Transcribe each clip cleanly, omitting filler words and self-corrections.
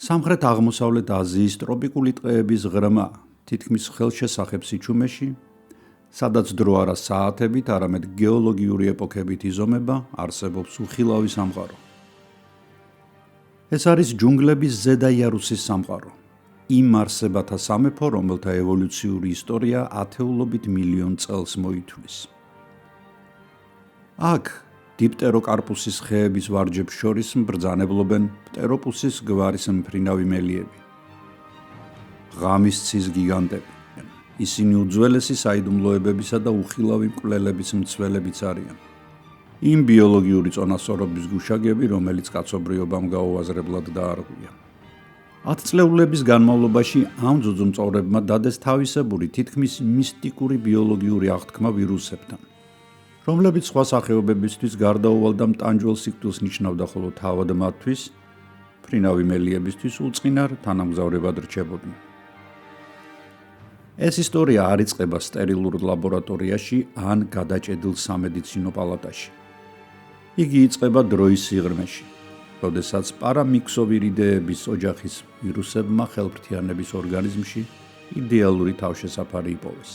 სამხრეთ-აღმოსავლეთ აზიის ტროპიკული ტყეების ღრმა, თითქმის ხელშესახებ სიჩუმეში, სადაც დრო არა საათებით, არამედ გეოლოგიური ეპოქებით იზომება, არსებობს უხილავი სამყარო. ეს არის ჯუნგლების ზედა იარუსის სამყარო. იმ არსებათა სამეფო, რომელთა ევოლუციური ისტორია ათეულობით მილიონ წელს მოითვლის. აქ დიპტეროკარპუსის ხეების ვარჯებს შორის ბრძანებლობენ პტეროპუსის გვარის მფრინავი მელიები. ღამის ცის გიგანტები. ისინი უძველესი საიდუმლოებებისა და უხილავი მკვლელების მცველებიც არიან. იმ ბიოლოგიური წონასწორობის გუშაგები, რომელიც კაცობრიობამ გაუაზრებლად დაარღვია. 10 წლეულების განმავლობაში ამ ძუძუმწოვრებმა დადეს თავისებური თითქმის მისტიკური ბიოლოგიური აღთქმა ვირუსებთან, რომლებიც სხვა სახეობებისთვის გარდაუვალ და მტანჯველ სიკვდილს ნიშნავდა, ხოლო თავად მათთვის, მფრინავი მელიებისთვის უწყინარ თანამგზავრებად რჩებოდნენ. ეს ისტორია არ იწყება სტერილურ ლაბორატორიაში ან გადაჭედილ სამედიცინო პალატაში. იგი იწყება დროის სიღრმეში, როდესაც პარამიქსოვირიდეების ოჯახის ვირუსებმა ხელფრთიანების ორგანიზმში იდეალური თავშესაფარი იპოვეს.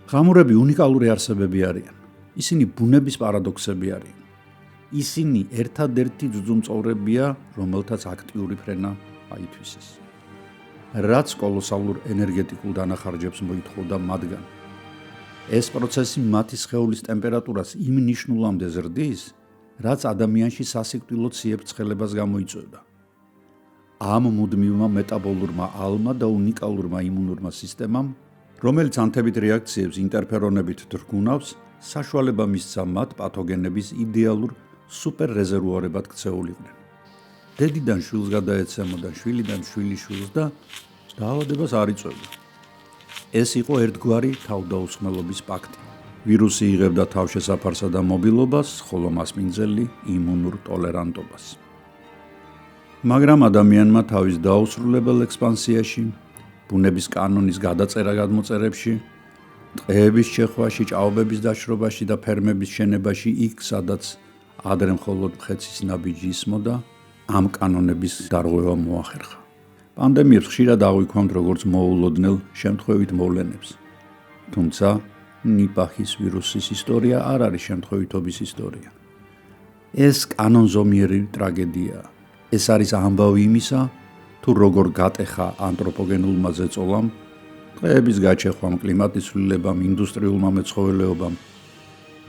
ღამურები უნიკალური არსებები არიან. ისინი ბუნების პარადოქსები არიან. ისინი ერთადერთი ძუძუმწოვრებია, რომელთაც აქტიური ფრენა აითვისეს. რაც კოლოსალურ ენერგეტიკულ დანახარჯებს მოითხოვდა მათგან. ეს პროცესი მათი სხეულის ტემპერატურას იმ ნიშნულამდე ზრდის, რაც ადამიანში სასიკვდილო ციებ-ცხელებას გამოიწვევდა. ამ მუდმივმა მეტაბოლურმა ალმა და უნიკალურმა იმუნურმა სისტემამ, რომელიც ანთებით რეაქციებს ინტერფერონებით თრგუნავს, საშუალება მისცა მათ პათოგენების იდეალურ სუპერრეზერვუარებად ქცეულიყვნენ. დედიდან შვილს გადაეცემოდა, შვილიდან შვილიშვილს და დაავადებას არ იწვევდა. ეს იყო ერთგვარი თავდაუსხმელობის პაქტი. ვირუსი იღებდა თავშესაფარსა და მობილობას, ხოლო მასპინძელი იმუნურ ტოლერანტობას. მაგრამ ადამიანმა თავის დაუსრულებელ ექსპანსიაში, ბუნების კანონის გადაწერა-გადმოწერებში, ტყეების შეხვაში, ჭაობების დაშრობაში და ფერმების შენებაში იქ, სადაც ადრე მხოლოდ მხეცის ნაბიჯი ისმოდა, ამ კანონების დარღვევა მოახერხა. პანდემიებს ხშირად აღვიქვამთ როგორც მოულოდნელ შემთხვევით მოვლენებს. თუმცა ნიპაჰის ვირუსის ისტორია არ არის შემთხვევითობის ისტორია. ეს კანონზომიერი ტრაგედიაა. ეს არის ამბავი იმისა, თუ როგორ გატეხა ანთროპოგენულმა ზეწოლამ, ტყეების გაჩეხვამ, კლიმატის ცვლილებამ, ინდუსტრიულმა მეცხოველეობამ,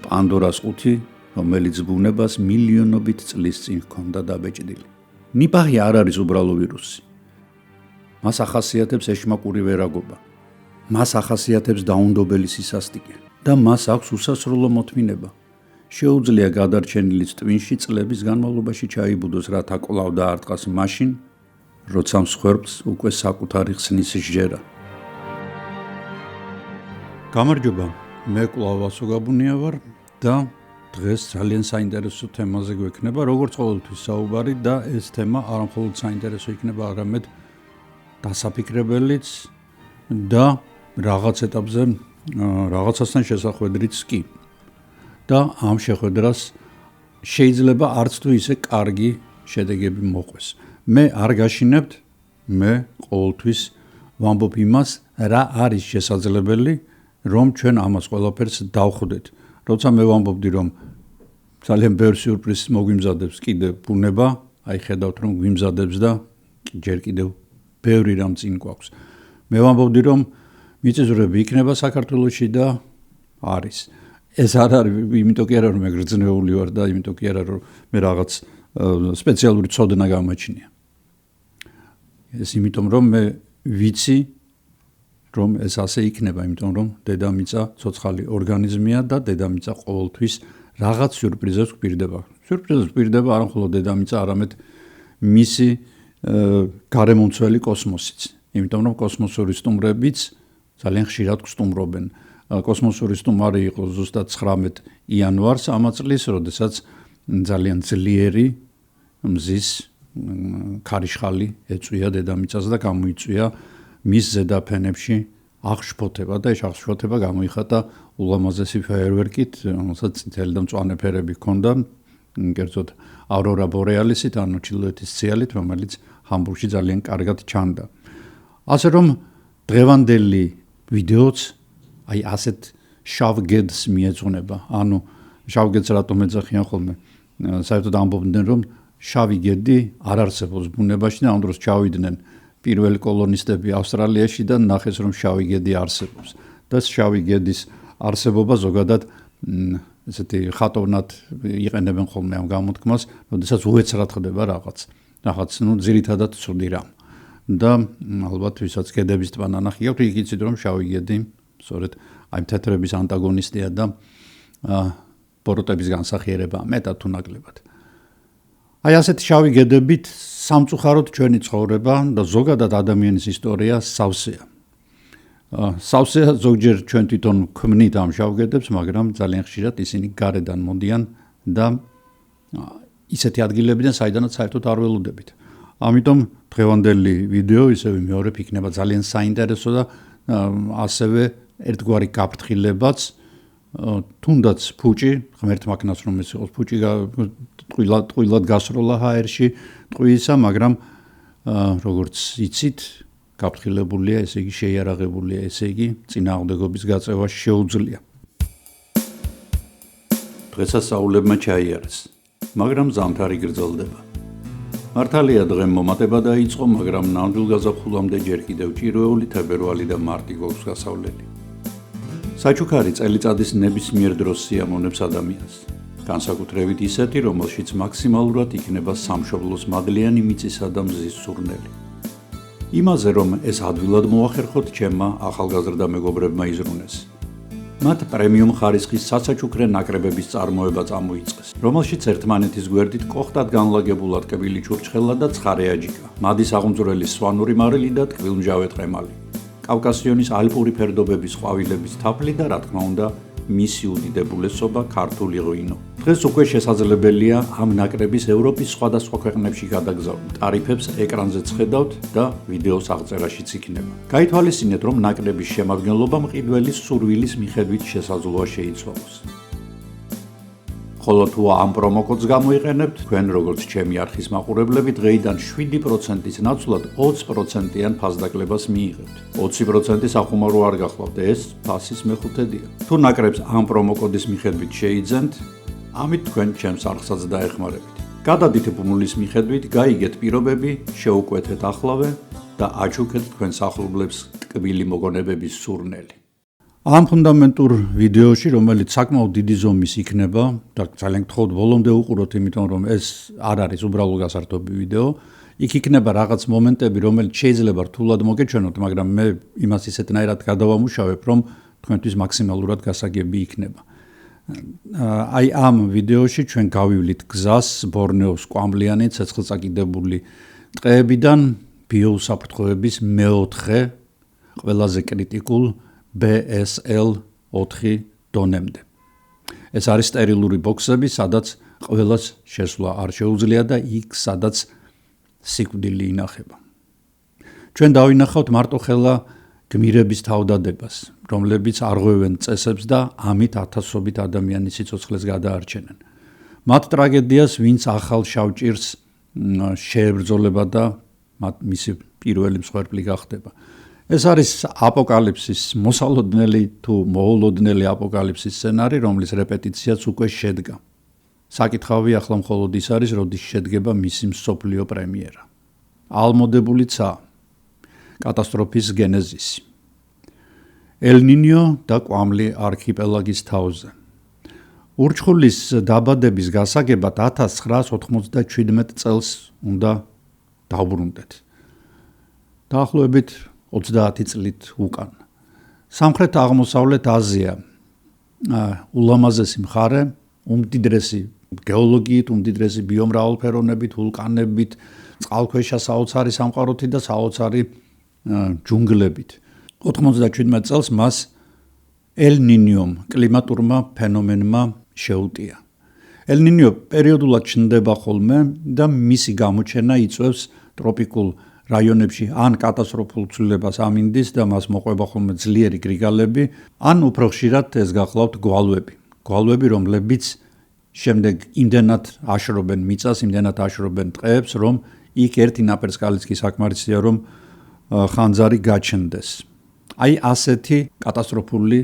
პანდორას ყუთი, რომელიც ბუნებას მილიონობით წლის წინ ჰქონდა დაბეჭდილი. ნიპაჰი არ არის უბრალო ვირუსი. მას ახასიათებს ეშმაკური ვერაგობა. მას ახასიათებს დაუნდობელი სისასტიკე და მას აქვს უსასრულო მოთმინება. შეუძლია გადარჩენილი ტვინში წლების განმავლობაში ჩაიბუდოს, რათა კვლავ დაარტყას მაშინ, როცა მსხვერპლს უკვე საკუთარი ხსნის სჯერა. გამარჯობა, მე კვლავ ვასო გაბუნია ვარ და დღეს ძალიან საინტერესო თემაზე გვექნება, როგორც ყოველთვის საუბარი და ეს თემა არა მხოლოდ საინტერესო იქნება, არამედ დასაფიქრებელიც და რაღაც ეტაპზე რაღაცასთან შესახვედრიც კი. და ამ შეხვედრას შეიძლება არც თუ ისე კარგი შედეგები მოყვეს. მე არ გაშინებთ, მე ყოველთვის ვამბობ იმას, რა არის შესაძლებელი, რომ ჩვენ ამას ყველაფერს დავხვდეთ. როცა მე ვამბობდი, რომ ძალიან ბევრ სიურპრიზს მოგვიმზადებს კიდევ ბუნება, აი ხედავთ, რომ გვიმზადებს და ჯერ კიდევ ბევრი რამ წინ გვაქვს. მე ვამბობდი, რომ მიწისძვრები იქნება საქართველოში და არის. ეს არ არის, იმიტომ კი არა, რომ მე გრძნეული ვარ და იმიტომ კი არა, რომ მე რაღაც სპეციალური ცოდნა გამაჩნია. ეს იმიტომ, რომ მე ვიცი, რომ ეს ასე იქნება, იმიტომ რომ დედამიწა ცოცხალი ორგანიზმია და დედამიწა ყოველთვის რაღაც სიურპრიზებს გვპირდება. სიურპრიზებს გვპირდება არა მხოლოდ დედამიწა, არამედ მისი გარემომცველი კოსმოსიც. იმიტომ რომ კოსმოსური სტუმრებიც ძალიან ხშირად გსტუმრობენ. კოსმოსური სტუმარი იყო ზუსტად 19 იანვარს ამ წლის, როდესაც ძალიან ძლიერი მზის ქარიშხალი ეწვია დედამიწას და გამოიწვია მის ზედაფენებში აღშფოთება და ეს აღშფოთება გამოიხატა ულამაზესი ფეერვერკით, რომელსაც წითელი და მწვანე ფერები ჰქონდა კერძოდ აურორა ბორეალისით, ანუ ჩრდილოეთის ციალით, რომელიც ჰამბურგში ძალიან კარგად ჩანდა. ასე რომ დღევანდელი ვიდეოც აი ასეთ შავ გედს მიეძღვნება. ანუ შავ გედს რატომ ეძახიან ხოლმე? საერთოდ ამბობდნენ, რომ შავი გედი არ არსებობს ბუნებაში და ამ დროს ჩავიდნენ პირველი კოლონისტები ავსტრალიაში და ნახეს, რომ შავი გედი არსებობს. და შავი გედის არსებობა ზოგადად ესეთი ხატოვნად იყენებენ ხოლმე ამ გამოთქმას, როდესაც უეცრად ხდება რაღაც ძირითადად ცუდი რამ. და ალბათ ვისაც გედების ტბა ნანახი გაქვთ, იქ იცით, რომ შავი გედი სწორედ აი თეთრების ანტაგონისტია და ბოროტების განსახიერებაა მეტად თუ ნაკლებად. აი ასეთი შავი გედებით სამწუხაროდ ჩვენი ცხოვრება და ზოგადად ადამიანის ისტორია სავსეა. სავსეა ზოგჯერ ჩვენ თვითონ ქმნით ამ შავ გედებს, მაგრამ ძალიან ხშირად ისინი გარედან მოდიან და ისეთი ადგილებიდან, საიდანაც საერთოდ არ ველოდებით. ამიტომ დღევანდელი ვიდეო ისევ მეორებ იქნება ძალიან საინტერესო და ასევე ერთგვარი გაფრთხილებაც, თუნდაც ფუჭი, ღმერთმა ქნას რომ ეს იყოს ფუჭი ტყუილად გასროლა ჰაერში ტყვიისა, მაგრამ როგორც იცით, გაფრთხილებულია, ესე იგი შეიარაღებულია, ესე იგი წინააღმდეგობის გაწევა შეუძლია. დღესასწაულებმა ჩაიარეს, მაგრამ ზამთარი გრძელდება. მართალია დღემ მომატება დაიწყო, მაგრამ ნამდვილ გაზაფხულამდე ჯერ კიდევ ჭირვეული თებერვალი და მარტი გვაქვს გასავლელი. საჩუქარი წელიწადის ნებისმიერ დროს სიამოვნებს ადამიანს. განსაკუთრებით ისეთი, რომელშიც მაქსიმალურად იქნება სამშობლოს მადლიანი მიწისა და მზის სურნელი. იმაზე, რომ ეს ადვილად მოახერხოთ, ჩემმა ახალგაზრდა მეგობრებმა იზრუნეს. მათ პრემიუმ ხარისხის სასაჩუქრე ნაკრებების წარმოება წამოიწყეს, რომელშიც ერთმანეთის გვერდით კოხტად განლაგებულად კბილი ჩურჩხელა და ცხარე აჯიკა, მადის აღმძვრელი სვანური მარილი და ტკბილმჟავე ტყემალი, კავკასიონის ალპური ფერდობების ყვავილების თაფლი და რა თქმა უნდა, მისი უდიდებულესობა ქართული ღვინო. დღეს უკვე შესაძლებელია ამ ნაკრების ევროპის სხვადასხვა ქვეყნებში გადაგზავნა. ტარიფებს ეკრანზეც ხედავთ და ვიდეოს აღწერაშიც იქნება. გაითვალისწინეთ, რომ ნაკრების შემადგენლობა მყიდველის სურვილის მიხედვით შესაძლოა შეიცვალოს. ხოლო თუ ამ პრომოკოდს გამოიყენებთ, თქვენ როგორც ჩემი არხის მაყურებლები დღეიდან 7%-ის ნაცვლად 20%-იან ფასდაკლებას მიიღებთ. 20% სახუმარო არ გახლავთ, ეს ფასის მეხუთედია. თუ ნაკრებს ამ პრომოკოდის მიხედვით შეიძენთ, ამით თქვენ ჩემს არხსაც დაეხმარებით. გადადით ბმულის მიხედვით, გაიგეთ პირობები, შეუკვეთეთ ახლავე და აჩუქეთ თქვენ სახლობლებს ტკბილი მოგონებების სურნელი. ამ ფუნდამენტურ ვიდეოში, რომელიც საკმაოდ დიდი ზომის იქნება და ძალიან გთხოვთ ბოლომდე უყუროთ, იმიტომ რომ ეს არ არის უბრალო გასართობი ვიდეო, იქ იქნება რაღაც მომენტები, რომელიც შეიძლება რთულად მოგეჩვენოთ, მაგრამ მე იმას ისეთნაირად გადავამუშავებ, რომ თქვენთვის მაქსიმალურად გასაგები იქნება. აი ამ ვიდეოში ჩვენ გავივლით გზას ბორნეოს კვამლიანი ცეცხლსაკიდებული ტყეებიდან ბიოუსაფრთხოების მეოთხე ყველაზე კრიტიკულ BSL 4 დონემდე. ეს არის სტერილური ბოქსები, სადაც ყველას შესვლა არ შეუძლია და იქ სადაც სიკვდილი ინახება. ჩვენ დავინახავთ მარტოხელა გმირების თავდადებას, რომლებიც არღვევენ წესებს და ამით ათასობით ადამიანის სიცოცხლეს გადაარჩენენ. მათ ტრაგედიას, ვინც ახალ შავჭირს შეებრძოლება და მისი პირველი მსხვერპლი გახდება. ეს არის აპოკალიფსის მოსალოდნელი თუ მოულოდნელი აპოკალიფსის სცენარი, რომლის რეპეტიციაც უკვე შედგა. საკითხავი ახლა მხოლოდ ის არის, როდის შედგება მისი მსოფლიო პრემიერა. ალმოდებულიცაა კატასტროფის გენეზისი. ელ-ნინიო და კვამლი არქიპელაგის თავზე. ურჩხულის დაბადების გასაგებად 1997 წელს უნდა დავბრუნდეთ. დაახლოებით 30 წლით უკან. სამხრეთ აღმოსავლეთ აზია ულამაზესი მხარე, უმდიდრესი გეოლოგიით, უმდიდრესი ბიომრავალფეროვნებით, ვულკანებით, წყალქვეშა საოცარი სამყაროთი და საოცარი ჯუნგლებით. 97 წელს მას ელ-ნინიომ კლიმატურმა ფენომენმა შეუტია. ელ-ნინიო პერიოდულად ჩნდება ხოლმე და მისი გამოჩენა იწვევს ტროპიკულ რაიონებში ან კატასტროფულ ცვლილებას ამინდის და მას მოყვება ხოლმე ძლიერი გრიგალები, ან უფრო ხშირად ეს გახლავთ გვალვები, რომლებიც შემდეგ იმდენად აშრობენ მიწას, იმდენად აშრობენ ტყეებს, რომ იქ ერთი ნაპერწკალიც კი საკმარისია, რომ ხანძარი გაჩნდეს. აი ასეთი კატასტროფული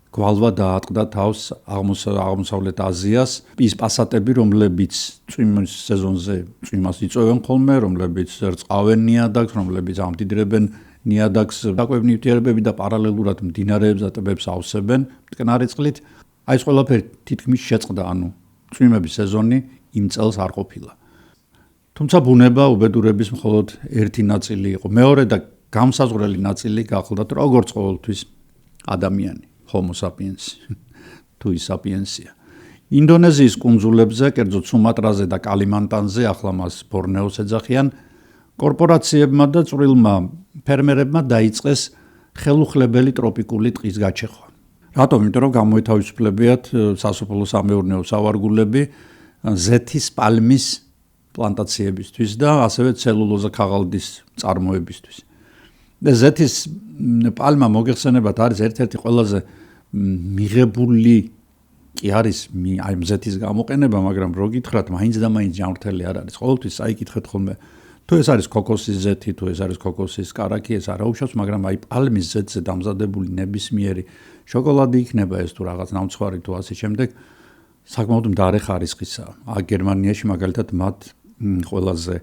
გვალვა დაატყდა თავს აღმოსავლეთ აზიას. ის პასატები, რომლებიც წვიმის სეზონზე წვიმას იწვევენ ხოლმე, რომლებიც რწყავენ ნიადაგს, რომლებიც ამდიდრებენ ნიადაგს, საკვები ნივთიერებები და პარალელურად მდინარეებს და ტბებს ავსებენ მტკნარი წყლით. აი ეს ყველაფერი თითქმის შეწყდა, წვიმების სეზონი იმ წელს არ ყოფილა. თუმცა ბუნება უბედურების მხოლოდ ერთი ნაწილი იყო. მეორე და გამსაზღვრელი ნაწილი გახლდათ როგორც ყოველთვის ადამიანი, Homo sapiens, თუ ის sapiens-ია. ინდონეზიის კუნძულებზე, კერძოდ სუმატრაზე და კალიმანტანზე, ახლა მას ბორნეოს ეძახიან, კორპორაციებმა და წვრილმა ფერმერებმა დაიწყეს ხელუხლებელი ტროპიკული ტყის გაჩეხვა. რატომ? იმიტომ რომ გამოეთავისუფლებიათ სასოფლო-სამეურნეო სავარგულები ზეთის პალმის პლანტაციებისთვის და ასევე ცელულოზა ქაღალდის წარმოებისთვის. და ზეთის პალმა მოგეხსენებათ არის ერთ-ერთი ყველაზე მიღებული კი არის აი ზეთის გამოყენება, მაგრამ რო გითხრათ, მაინც და მაინც ჯანმრთელი არ არის. ყოველთვის აიკითხეთ ხოლმე, თუ ეს არის ქოქოსის ზეთი, თუ ეს არის ქოქოსის კარაქი, ეს არ აუშავს, მაგრამ აი პალმის ზეთზე დამზადებული ნებისმიერი შოკოლადი იქნება ეს თუ რაღაც ნამცხვარი თუ ასე შემდეგ, საკმაოდ მდარე ხარისხისაა. გერმანიაში მაგალითად მათ ყველაზე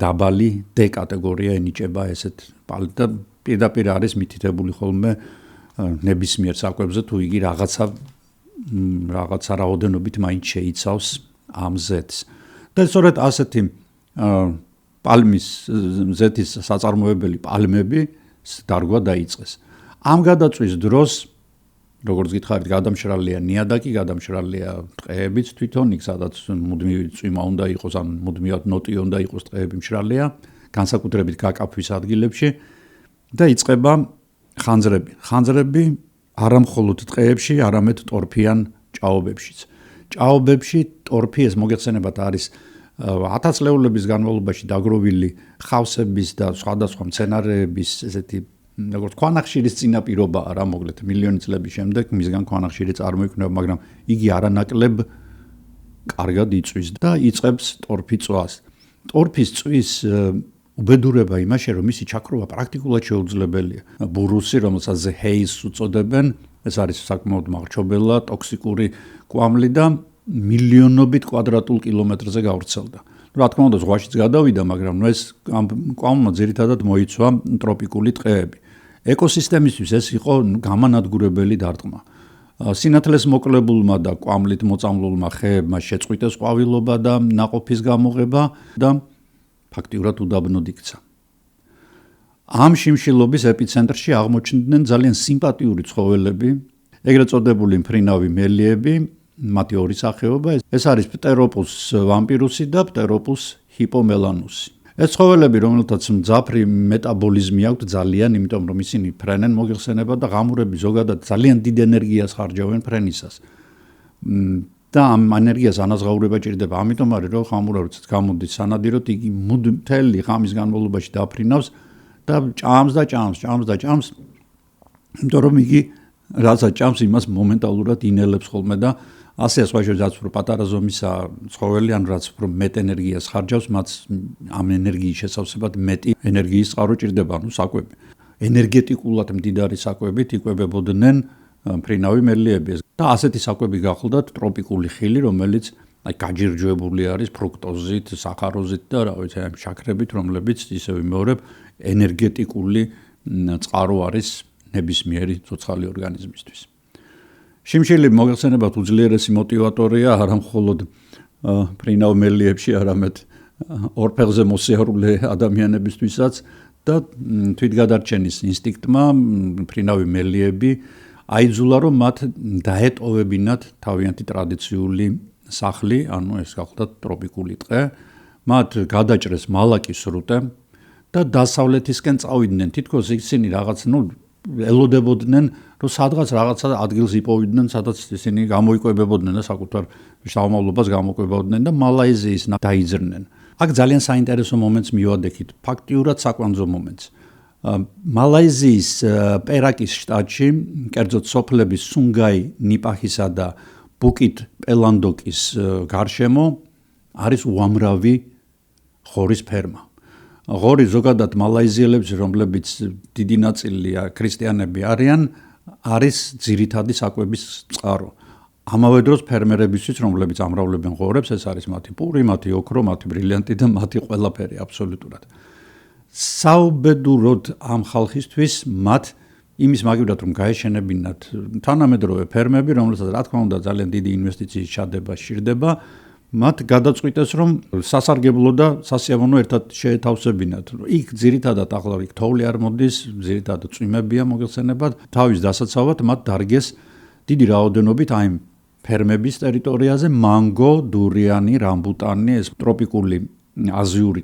დაბალი D კატეგორია ენიჭება ესეთ პალმს და პირდაპირ არის მითითებული ხოლმე ნებისმიერ საკვებზე თუ იგი რაღაცა რაოდენობით მაინც შეიცავს ამ ზეთს. და სწორედ ასეთი პალმის ზეთის საწარმოებელი პალმები დარგვა დაიწყეს. ამ გადაწვის დროს, როგორც გითხარით, გადამშრალია ნიადაგი, გადამშრალია ტყეებიც თვითონ, იქ სადაც მუდმივი წვიმა უნდა იყოს, ან მუდმივად ნოტი უნდა იყოს, ტყეები მშრალია, განსაკუთრებით გაკაფვის ადგილებში და იწყება ხანძრები. ხანძრები არა მხოლოდ ტყეებში, არამედ ტორფიან ჭაობებშიც. ჭაობებში ტორფი ეს მოგეხსენებათ არის ათასწლეულების განმავლობაში დაგროვილი ხავსების და სხვადასხვა მცენარეების ესეთი როგორც ქვანახშირის წინაპირობაა რა, მოკლედ მილიონი წლების შემდეგ მისგან ქვანახშირი წარმოიქმნება, მაგრამ იგი არანაკლებ კარგად იწვის და იწყებს ტორფიწვას. ტორფის წვის უბედურება იმაში, რომ მისი ჩაქრობა პრაქტიკულად შეუძლებელია. ბურუსი, რომელსაც ჰეიზს უწოდებენ, ეს არის საკმაოდ მახრჩობელა, ტოქსიკური კვამლი და მილიონობით კვადრატულ კილომეტრზე გავრცელდა. რა თქმა უნდა, ზღვაშიც გადავიდა, მაგრამ ეს კვამლმა ძირითადად მოიცვა ტროპიკული ტყეები. ეკოსისტემისთვის ეს იყო გამანადგურებელი დარტყმა. სინათლეს მოკლებულმა და კვამლით მოწამლულმა ხეებმა შეწყვიტეს ყვავილობა და ნაყოფის გამოღება და ფაქტიურად უდაბნოდ იქცა. ამ შიმშილობის ეპიცენტრში აღმოჩნდნენ ძალიან სიმპათიური ცხოველები, ეგრეთ წოდებული მფრინავი მელიები, მათი ორი სახეობა, ეს არის პტეროპუს ვამპირუსი და პტეროპუს ჰიპომელანუსი. ეს ცხოველები, რომელთაც მძაფრი მეტაბოლიზმი აქვთ ძალიან, იმიტომ რომ ისინი ფრენენ მოგეხსენება და ღამურები ზოგადად ძალიან დიდ ენერგიას ხარჯავენ ფრენისას. და ამ ენერგიას ანაზღაურება ჭირდება, ამიტომ არის რომ ღამურა როდესაც გამოდის სანადიროდ, იგი მთელი ღამის განმავლობაში დაფრინავს და ჭამს, იმიტომ რომ იგი რასაც ჭამს, იმას მომენტალურად ინელებს ხოლმე და ასე სხვა შეიძლება რომ პატარა ზომისა ცხოველი ან რაც უფრო მეტ ენერგიას ხარჯავს, მათ ამ ენერგიის შესავსებად მეტი ენერგიის წყარო ჭირდება, საკვები. ენერგეტიკულად მდიდარი საკვებით იკვებებოდნენ მფრინავი მელიები და ასეთი საკვები გახლდათ ტროპიკული ხილი, რომელიც აი გაჯირჯვებული არის ფრუქტოზით, სახაროზით და რა ვიცი, ამ შაქრებით, რომლებიც ისე ვიმეორებ, ენერგეტიკული წყარო არის ნებისმიერი ცოცხალი ორგანიზმისთვის. შიმშილი მოგეხსენებათ უძლიერესი მოტივატორია არა მხოლოდ მფრინავ მელიებში, არამედ ორფეხზე მოსიარულე ადამიანებისთვისაც და თვითგადარჩენის ინსტინქტმა მფრინავი მელიები აიძულა, რომ მათ დაეტოვებინათ თავიანთი ტრადიციული სახლი, ანუ ეს გახლდათ ტროპიკული ტყე, მათ გადაჭრეს მალაკის სრუტე და დასავლეთისკენ წავიდნენ, თითქოს ისინი რაღაც, ელოდებოდნენ, რომ სადღაც რაღაცა ადგილს იპოვიდნენ, სადაც ისინი გამოიკვებებოდნენ და საკუთარ შთამომავლობას გამოკვებოდნენ და მალაიზიის დაიძრნენ. აქ ძალიან საინტერესო მომენტს მივადექით, ფაქტიურად საკვანძო მომენტს. მალაიზიის პერაკის შტატში, კერძოდ სოფლების სუნგაი, ნიპაჰისა და ბუკით პელანდოკის გარშემო არის უამრავი ღორის ფერმა. ღორი ზოგადად მალაიზიელებს, რომლებიც დიდი ნაწილი ქრისტიანები არიან, არის ძირითადი საკვების წყარო. ამავე დროს ფერმერებისთვის, რომლებიც ამრავლებენ ღორებს, ეს არის მათი პური, მათი ოქრო, მათი ბრილიანტი და მათი ყველაფერი აბსოლუტურად. საუბედუროდ ამ ხალხისთვის მათ იმის მაგივრად რომ გაეშენებინათ თანამედროვე ფერმები, რომელსაც რა თქმა უნდა ძალიან დიდი ინვესტიციის ჩადება სჭირდება, მათ გადაწყვიტეს რომ სასარგებლო და სასიამოვნო ერთად შეეთავსებინათ. იქ ძირითადად ახლა იქ თოვლი არ მოდის, ძირითადად წვიმებია მოგეხსენებათ, თავის დასაცავად მათ დარგეს დიდი რაოდენობით აი ფერმების ტერიტორიაზე მანგო, დურიანი, რამბუტანი, ეს ტროპიკული აზიური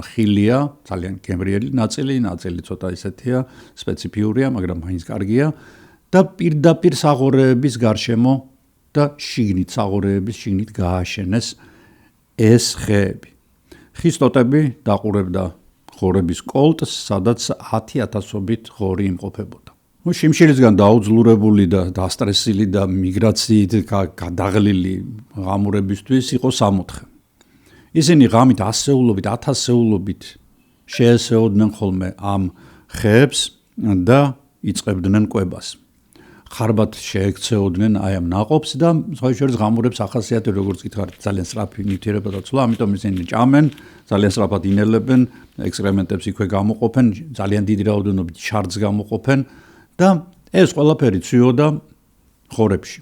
ხილია, ძალიან გემრიელი ნაწილი ცოტა ისეთია, სპეციფიურია, მაგრამ მაინც კარგია და პირდაპირ საღორეების გარშემო და შიგნით საღორეების შიგნით გააშენეს ეს ხეები. ხის ტოტები დაყურებდა ღორების კოლტს, სადაც 10,000-ობით ღორი იმყოფებოდა. შიმშილისგან დაუძლურებული და დასტრესილი და მიგრაციით გადაღლილი ღამურებისთვის იყო 60. ისინი ღამით 100-ობით, 1000-ობით შეესეოდნენ ხოლმე ამ ხეებს და იწყებდნენ კვებას. ხარბად შეექცეოდნენ აი ამ ნაყოფს და სხვა შორის ღამურებს ახასიათებს, როგორც გითხარით, ძალიან სწრაფი ნივთიერება და ცვლა, ამიტომ ისინი ჭამენ, ძალიან სწრაფად ინელებენ, ექსკრემენტებს იქვე გამოყოფენ, ძალიან დიდი რაოდენობით შარდს გამოყოფენ და ეს ყველაფერი ცვიოდა ღორებში.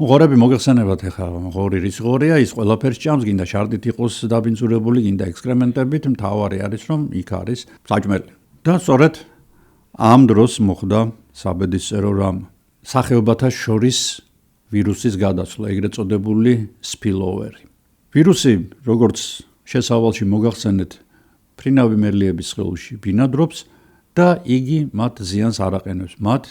ღორები მოგეხსენებათ ახლა ღორი რის ღორია, ის ყველაფერს ჭამს, გინდა შარდით იყოს დაბინძურებული, გინდა ექსკრემენტებით, მთავარი არის რომ იქ არის საჭმელი. და სწორედ ამ დროს მოხდა საბედისწერო რამ სახეობათა შორის ვირუსის გადასვლა, ეგრეთ წოდებული spillover-ი. ვირუსი, როგორც შესავალში მოგახსენეთ, ფრინავი მერლიების სხეულში ბინადრობს და იგი მათ ზიანს არ აყენებს. მათ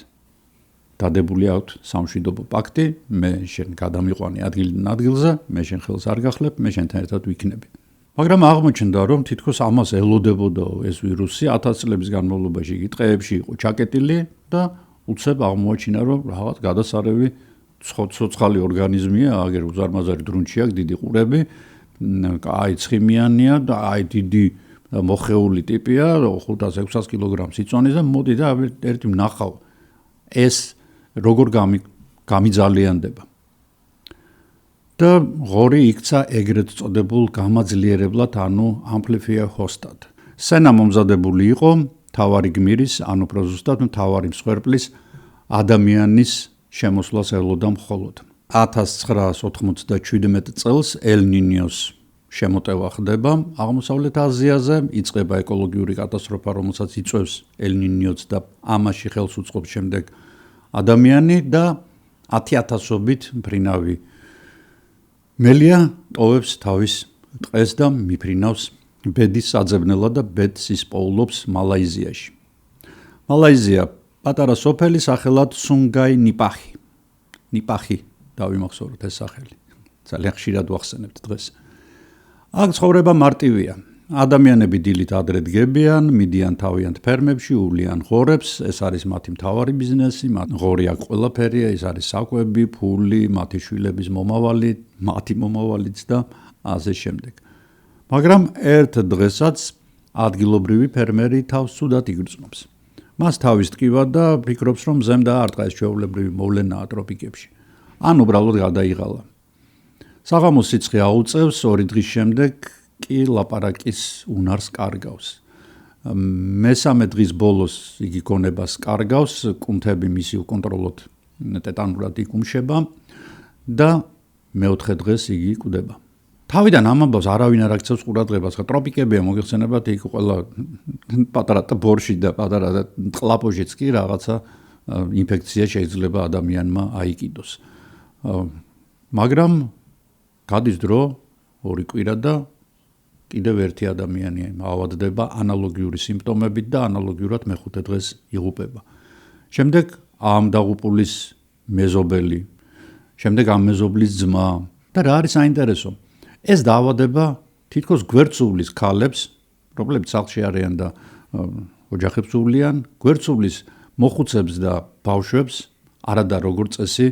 დადებული აქვთ სამშვიდობო პაქტი, მე შენ გადამიყვანი ადგილიდან ადგილზე, მე შენ ხელს არ გახლებ, მე შენთან ერთად ვიქნები. მაგრამ აღმოჩნდა, რომ თითქოს ამას ელოდებოდა ეს ვირუსი 1000 წლების განმავლობაში იგი ტყეებში იყო ჩაკეტილი და უცებ აღმოაჩინა, რომ რაღაც გადასარევი ცოცხალი ორგანიზმია, აგერ უზარმაზარი დრუნჩი აქვს, დიდი ყურები, აი ცხიმიანია და აი დიდი მოხეული ტიპია, 500-600 კილოგრამს იწონის და მოდი და ერთი ვნახავ ეს როგორ გამიძალიანდება. და ღორი იქცა ეგრეთ წოდებულ გამაძლიერებლად, ანუ amplifier host-ად. სენა მომზადებული იყო თავარი გმირის, ანუ უფრო ზუსტად თავარი მსხვერპლის ადამიანის შემოსვლას ელოდა მხოლოდ. 1997 წელს ელ-ნინიოს შემოტევა ხდება აღმოსავლეთ აზიაზე, იწყება ეკოლოგიური კატასტროფა, რომელსაც იწვევს ელ-ნინიოც და ამაში ხელს უწყობს შემდეგ ადამიანი და 10,000-ობით მფრინავი მელია ტოვებს თავის ტყეს და მიფრინავს ბედის საძებნელად და ბედს ისპოულობს მალაიზიაში. მალაიზია პატარა სოფელი სახელად სუნგაი ნიპახი. ნიპახი დავიმახსოვროთ ეს სახელი. ძალიან ხშირად ვახსენებთ დღეს. აქ ცხოვრება მარტივია. ადამიანები დილით ადრე დგებიან, მიდიან თავიანთ ფერმებში, უვლიან ღორებს, ეს არის მათი მთავარი ბიზნესი, ღორი აქ ყველაფერია, ეს არის საკვები, ფული, მათი შვილების მომავალი, მათი მომავალიც და ასე შემდეგ. მაგრამ ერთ დღესაც ადგილობრივი ფერმერი თავს ცუდად იგრძნობს. მას თავის ტკივა და ფიქრობს, რომ მზემ დაარტყა ეს ჩვეულებრივი მოვლენაა ტროპიკებში. ან უბრალოდ გადაიღალა. საღამოს სიცხე აუწევს, 2 დღის შემდეგ კი ლაპარაკის უნარს კარგავს. მესამე დღის ბოლოს იგი გონებას კარგავს, კუნთები მისი უკონტროლოდ ტეტანურად იკუმშება და მეოთხე დღეს იგი კვდება. თავიდან ამ ამბავს არავინ არ აქცევს ყურადღებას, ხა ტროპიკებია მოგეხსენებათ, იქ ყველა პატარა ბორში და პატარა ტყლაპოშიც კი რაღაცა ინფექცია შეიძლება ადამიანმა აიკიდოს. მაგრამ გადის დრო, 2 კვირა და კიდევ ერთი ადამიანი ავადდება ანალოგიური სიმპტომებით და ანალოგიურად მეხუთე დღეს იღუპება. შემდეგ ამ დაღუპულის მეზობელი, შემდეგ ამ მეზობლის ძმა და რა არის საინტერესო? ეს დაავადება თითქოს გვერდსუვლის ქალებს, რომლებიც სახლში არიან და ოჯახებს უვლიან, გვერდსუვლის მოხუცებს და ბავშვებს არადა როგორც წესი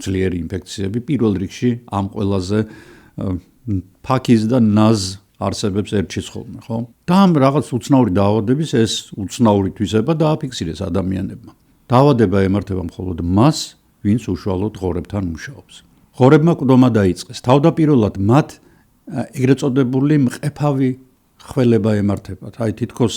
ძლიერი ინფექციები პირველ რიგში ამ ყველაზე ფაქიზ და ნაზ არსებებს ერჩის ხოლმე, ხო? და ამ რაღაც უცნაური დაავადების ეს უცნაური თვისება დააფიქსირეს ადამიანებმა. დაავადება ემართება მხოლოდ მას, ვინც უშუალოდ ღორებთან მუშაობს. ღორებმა კვდომა დაიწყეს. თავდაპირველად მათ ეგრეთ წოდებული მყეფავი ხველება ემართებათ. აი თითქოს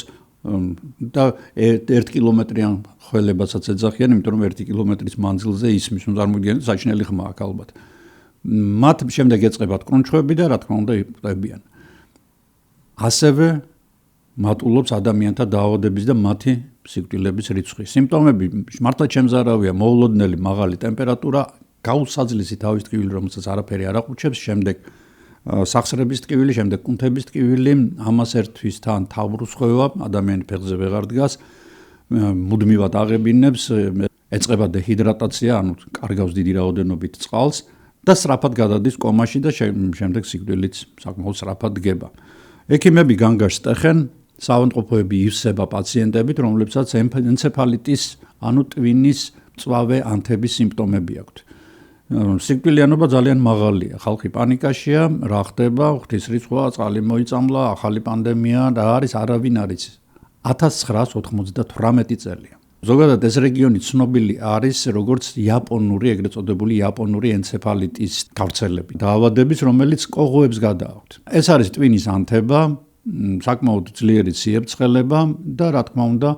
და 1 კილომეტრიან ხველებასაც ეძახიან, იმიტომ რომ 1 კილომეტრის მანძილზე ისმის, წარმოგიდგენთ, საჩინელი ხმა აქვს ალბათ. მათ შემდეგ ეწყებათ კრუნჩხვები და რა თქმა უნდა იპყრებიან. ასევე მატულობს ადამიანთა დაავადების და მათი სიკვდილების რიცხვი. სიმპტომები მართლა შემზარავია, მოულოდნელი მაღალი ტემპერატურა, გაუსაძლისი თავის ტკივილი, რომელსაც არაფერი არ აყუჩებს, შემდეგ სახსრების ტკივილი, შემდეგ კუნთების ტკივილი, ამას ერთვის თან თავბრუსხვევა, ადამიანი ფეხზე ვეღარ დგას, მუდმივად აღებინებს, ეწყება დეჰიდრატაცია, ანუ კარგავს დიდი რაოდენობით წყალს და სწრაფად გადადის კომაში და შემდეგ სიკვდილიც საკმაოდ სწრაფად დგება. ექიმები განგაშს ტეხენ, საავადმყოფოები ივსება პაციენტებით, რომლებსაც ენცეფალიტის, ანუ ტვინის მწვავე ანთების სიმპტომები აქვთ. სიკვდილიანობა ძალიან მაღალია, ხალხი პანიკაშია, რა ხდება, ღვთისრიცხვა, წყალი მოიწამლა, ახალი პანდემია და არის არავინ არ იცის. 1998 წელია. ზოგადად ეს რეგიონი ცნობილი არის როგორც იაპონური, ეგრეთ წოდებული იაპონური ენცეფალიტის გავრცელებით. დაავადების, რომელიც კოღოებს გადააქვთ. ეს არის ტვინის ანთება, საკმაოდ ძლიერი ციებცხელება და რა თქმა უნდა,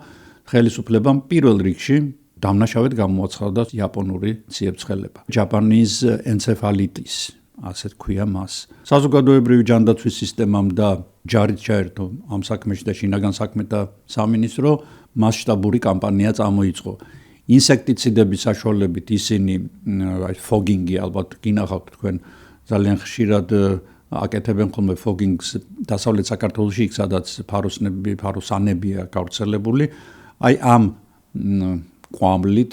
ხელისუფლებამ პირველ რიგში დამნაშავედ გამოაცხადა იაპონური ციებცხელება. ჯაპანის ენცეფალიტის, ასე თქვია მას. საზოგადოებრივი ჯანდაცვის სისტემამ და ჯარით ჩაერთო ამ საქმეში და შინაგან საქმეთა სამინისტრო მასშტაბური კამპანია წამოიწყო. ინსექტიციდების საშუალებით ისინი ფოგინგი ალბათ გინახავთ თქვენ ძალიან ხშირად აკეთებენ ხოლმე ფოგინგს დასავლეთ საქართველოში, იქ სადაც ფაროსანებია გავრცელებული. აი ამ კვამლით,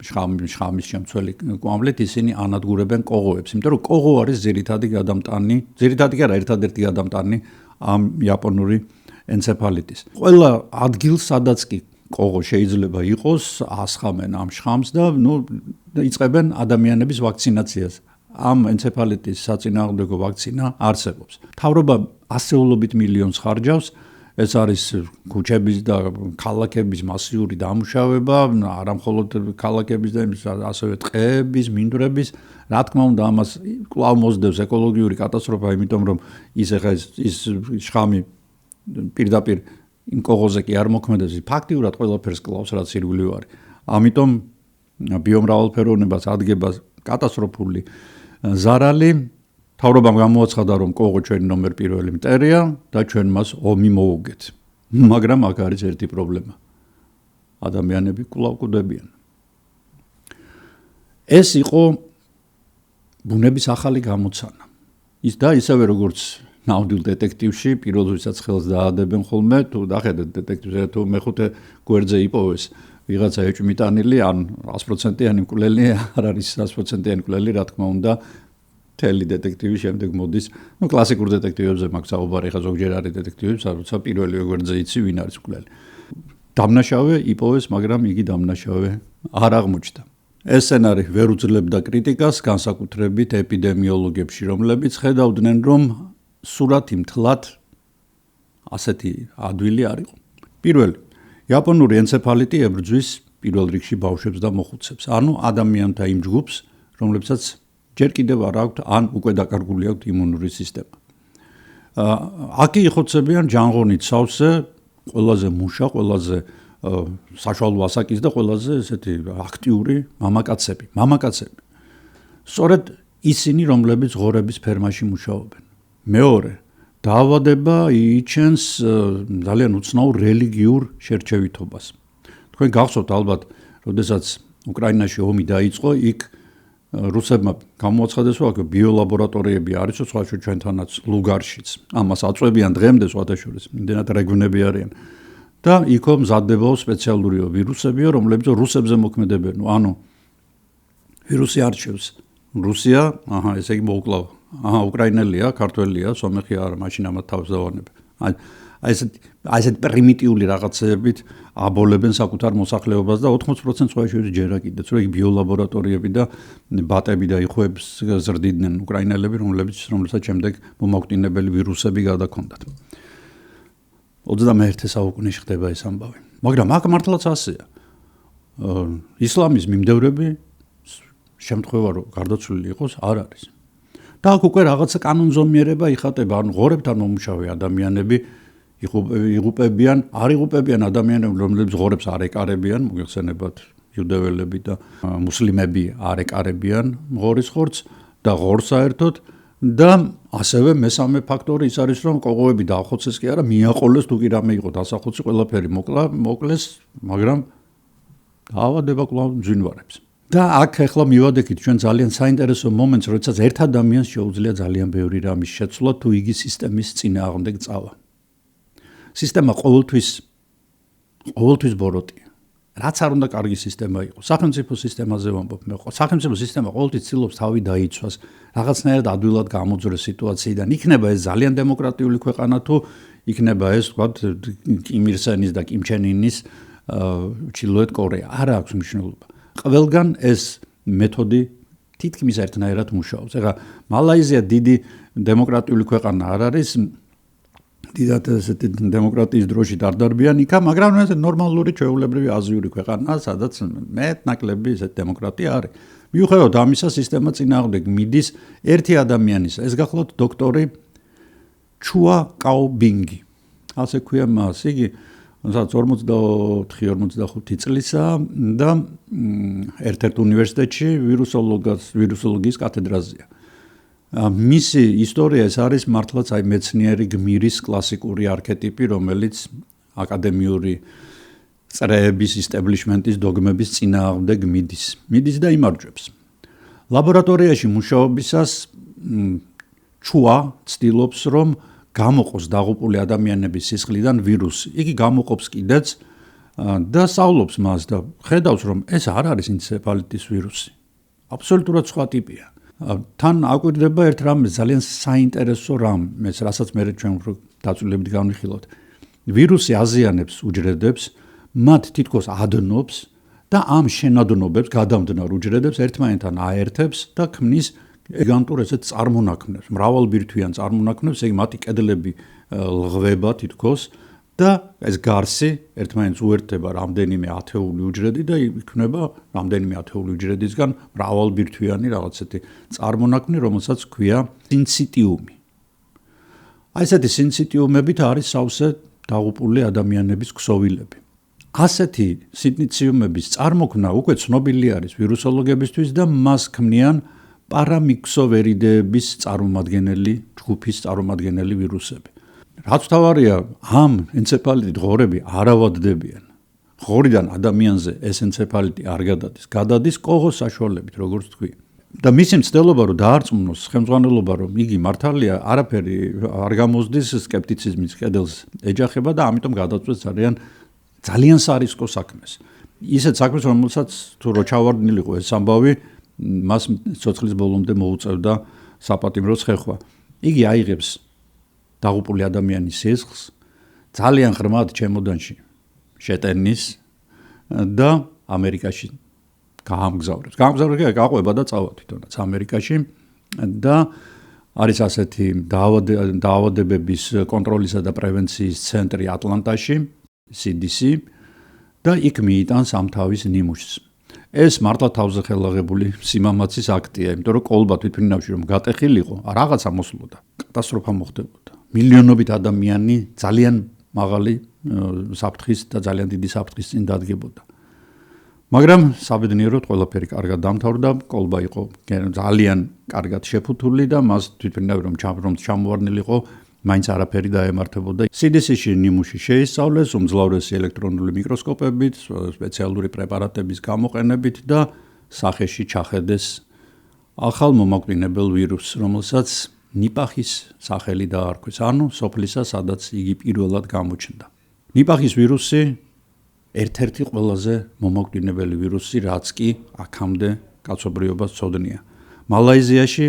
შხამის შემცველი კვამლით ისინი ანადგურებენ კოღოებს, იმიტომ რომ კოღო არის ძირითადი გადამტანი, ძირითადი კი არა, ერთადერთი გადამტანი ამ იაპონური ენცეფალიტის. ყველა ადგილს, სადაც კი კოღო შეიძლება იყოს, ასხამენ ამ შხამს და იწყებენ ადამიანების ვაქცინაციას. ამ ენცეფალიტის საწინააღმდეგო ვაქცინა არსებობს. მთავრობა ასეულობით მილიონს ხარჯავს. ეს არის ქუჩების და ქალაქების მასიური დამუშავება, არა მხოლოდ ქალაქების და ასევე ტყეების, მინდვრების. რა თქმა უნდა, ამას კვლავ მოსდევს ეკოლოგიური კატასტროფა, იმიტომ რომ ის შხამი პირდაპირ იმ კოღოზე კი არ მოქმედებს, ფაქტიურად ყველაფერს კლავს, რაც ირგვლივ არის. ამიტომ ბიომრავალფეროვნებას ადგება კატასტროფული ზარალი. მთავრობამ გამოაცხადა, რომ კოღო ჩვენი ნომერ პირველი მტერია და ჩვენ მას ომი მოუგეთ. მაგრამ აქ არის ერთი პრობლემა. ადამიანები კვლავ კვდებიან. ეს იყო ბუნების ახალი გამოცანა. ის და ისევე როგორც ნამდვილ დეტექტივში, პირველ ვისაც ხელს დაადებენ ხოლმე, თუ დახედეთ დეტექტივზე, თუ მეხუთე გვერდზე იპოვეს ვიღაცა ეჭვმიტანილი, ან 100%-იანი მკვლელი, არ არის 100%-იანი მკვლელი, რა თქმა უნდა, თელი დეტექტივი შემდეგ მოდის, კლასიკურ დეტექტივებზე მაქვს საუბარი, ხა ზოგჯერ არის დეტექტივებს, როცა პირველი გვერდზე იცი ვინ არის მკვლელი. დამნაშავე იპოვეს, მაგრამ იგი დამნაშავე არ აღმოჩნდა. ეს სცენარი ვერ უძლებდა კრიტიკას, განსაკუთრებით ეპიდემიოლოგებში, რომლებიც ხედავდნენ, რომ სურათი მთლად ასეთი ადვილი არ იყო. პირველი, იაპონური ენცეფალიტი ებრძვის პირველ რიგში ბავშვებს და მოხუცებს, ანუ ადამიანთა იმ ჯგუფს, რომლებსაც ჯერ კიდევ არ აქვთ ან უკვე დაკარგული აქვთ იმუნური სისტემა. აქ იხოცებიან ჯანღონით სავსე, ყველაზე მუშა, ყველაზე საშუალო ასაკის და ყველაზე ესეთი აქტიური მამაკაცები. სწორედ ისინი, რომლებიც ღორების ფერმაში მუშაობენ. მეორე, დაავადება იჩენს ძალიან უცნაურ რელიგიურ შერჩევითობას. თქვენ გახსოვთ ალბათ, როდესაც უკრაინაში ომი დაიწყო, იქ რუსებმა გამოაცხადეს, რომ აქ ბიოლაბორატორიები არის, სხვა ჩვენთანაც ლუგარშიც. ამას აწვევიან დღემდე სხვადასხვა, იმდენად რეგუნები არიან. და იქო მზადდებაო სპეციალური ვირუსებიო, რომლებიც რუსებზე მოქმედებენ. ანუ ვირუსი არჩევს რუსია, ესე იგი მოუკლავ. უკრაინელია, ქართველია, სომეხი არა, მაშინ ამათ თავს დავანებ. აი ესეთ პრიმიტიული რაღაცებით აბოლებენ საკუთარ მოსახლეობას და 80% სხვაებში ჯერა კიდეც რომ იგი ბიოლაბორატორიები და ბატები და იხუებს ზრდიდნენ უკრაინელები, რომელსაც შემდეგ მომაკვდინებელი ვირუსები გადაქონდათ. 21 საუკუნეში ხდება ეს ამბავი. მაგრამ აქ მართლაც ასეა. ისლამის მიმდევრები შემთხვევა რომ გარდაცვლილი იყოს არ არის. და აქ უკვე რაღაცა კანონზომიერება იხატება, ანუ ღორებთან მომუშავე ადამიანები იღუპებიან, არ იღუპებიან ადამიანები, რომლებიც ღორებს არ ეკარებიან, მოგეხსენებათ იუდეველები და მუსლიმები არ ეკარებიან ღორის ხორცს და ღორს საერთოდ და ასევე მესამე ფაქტორი ის არის, რომ კოღოები დაახოცეს კი არა, მიაყოლეს თუ კი რამე იყო დასახოცი, ყველაფერი მოკლეს, მაგრამ დაავადება კვლავ მძვინვარებს. და აქ ახლა მივადექით ჩვენ ძალიან საინტერესო მომენტს, როდესაც ერთ ადამიანს შეუძლია ძალიან ბევრი რამის შეცვლა თუ იგი სისტემის წინააღმდეგ წავა. სისტემა ყოველთვის ბოროტია. რაც არ უნდა კარგი სისტემა იყოს. სახელმწიფო სისტემაზე ვამბობ მე. სახელმწიფო სისტემა ყოველთვის ცდილობს თავი დაიცვას, რაღაცნაირად ადვილად გამოძრეს სიტუაციიდან. იქნება ეს ძალიან დემოკრატიული ქვეყანა თუ იქნება ეს, ვთქვათ, კიმ ირ სენის და კიმ ჩენ ინის ჩრდილოეთ კორეა. არ აქვს მნიშვნელობა. ყველგან ეს მეთოდი თითქმის ერთნაირად მუშაობს. ეხლა მალაიზია დიდი დემოკრატიული ქვეყანა არ არის, დიდად ესეთი დემოკრატიის დროში დარდარბიან იქა, მაგრამ ეს ნორმალური ჩვეულებრივი აზიური ქვეყანაა, სადაც მეტნაკლები ესეთი დემოკრატია არის. მიუხედავად ამისა, სისტემა წინააღმდეგ მიდის ერთი ადამიანისა. ეს გახლავთ დოქტორი ჩუა კაობინგი. ასე ქვია მას. იგი 44-45 წლისა და ერთ-ერთ უნივერსიტეტში ვირუსოლოგიის კათედრაზეა. მისი ისტორია ეს არის მართლაც აი მეცნიერი გმირის კლასიკური არქეტიპი, რომელიც აკადემიური წრეების ისტებლიშმენტის დოგმების წინააღმდეგ მიდის და იმარჯვებს. ლაბორატორიაში მუშაობისას ჩუა ცდილობს, რომ გამოყოს დაღუპული ადამიანების სისხლიდან ვირუსი. იგი გამოყოფს კიდეც და სწავლობს მას და ხედავს, რომ ეს არ არის ენცეფალიტის ვირუსი. აბსოლუტურად სხვა ტიპია. თან აკვირდება ერთ რამე ძალიან საინტერესო რამეს, რასაც მე ჩვენ დაწვრილებით განვიხილავთ. ვირუსი აზიანებს უჯრედებს, მათ თითქოს ადნობს და ამ შენადნობებს გადამდნარ უჯრედებს ერთმანეთთან აერთებს და ქმნის გიგანტურ ესეთ წარმონაქმნებს, მრავალბირთვიან წარმონაქმნებს, ეგ მათი კედლები ლღვება თითქოს და ეს გარსი ერთმანეთს უერთდება რამდენიმე ათეული უჯრედი და იქნება რამდენიმე ათეული უჯრედისგან მრავალბირთვიანი რაღაც ესეთი წარმონაქმნი, რომელსაც ქვია სინციტიუმი. აი ესეთი სინციტიუმებით არის სავსე დაღუპული ადამიანების ქსოვილები. ასეთი სინციტიუმების წარმოქმნა უკვე ცნობილი არის ვირუსოლოგებისთვის და მას ქმნიან პარამიქსოვერიდეების წარმომადგენელი ჯგუფის წარმომადგენელი ვირუსები. რაც თავარია, ამ ენცეფალიტით ღორები არ ავადდებიან. ღორიდან ადამიანზე ეს ენცეფალიტი არ გადადის. გადადის კოღოს საშუალებით, როგორც თქვი. და მისი მცდელობა რომ დაარწმუნოს ხელმძღვანელობა, რომ იგი მართალია არაფერი არ გამოსდის სკეპტიციზმის კედელს ეჯახება და ამიტომ გადაწყვეტს ძალიან სარისკო საქმეს. ისეთ საქმეს, რომელსაც თუ რო ჩავარდნილიყო ეს ამბავი, მას ცოცხლის ბოლომდე მოუწევდა საპატიმროს ხეხვა. იგი აიღებს დაღუპული ადამიანის სისხლს, ძალიან ღრმად ჩემოდანში შეტენის და ამერიკაში გაამგზავრებს. გაყვება და წავა თვითონაც ამერიკაში და არის ასეთი დაავადებების კონტროლისა და პრევენციის ცენტრი ატლანტაში, CDC და იქ მიიტანს ამ თავის ნიმუშს. ეს მართლა თავზე ხელაღებული სიმამაცის აქტია, იმიტომ რომ კოლბა თვითმფრინავში რომ გატეხილიყო, რაღაცა მოსულოდა, კატასტროფა მოხდებოდა. მილიონობით ადამიანი ძალიან მაღალი საფრთხის და ძალიან დიდი საფრთხის წინ დადგებოდა. მაგრამ საბედნიეროდ ყველაფერი კარგად დამთავრდა, კოლბა იყო ძალიან კარგად შეფუთული და მას თვითმფრინავი რომ ჩამოვარდნილიყო, მაინც არაფერი დაემართებოდა. CDC-ში ნიმუში შეისწავლეს უმძლავრესი ელექტრონული მიკროსკოპებით, სპეციალური პრეპარატების გამოყენებით და სახეში ჩახედეს ახალ მომაკვდინებელ ვირუსს, რომელსაც ნიპახის სახელი დაარქვეს, ანუ სოფლისა, სადაც იგი პირველად გამოჩნდა. ნიპახის ვირუსი ერთ-ერთი ყველაზე მომაკვდინებელი ვირუსი, რაც კი აქამდე კაცობრიობას ცოდნია. მალაიზიაში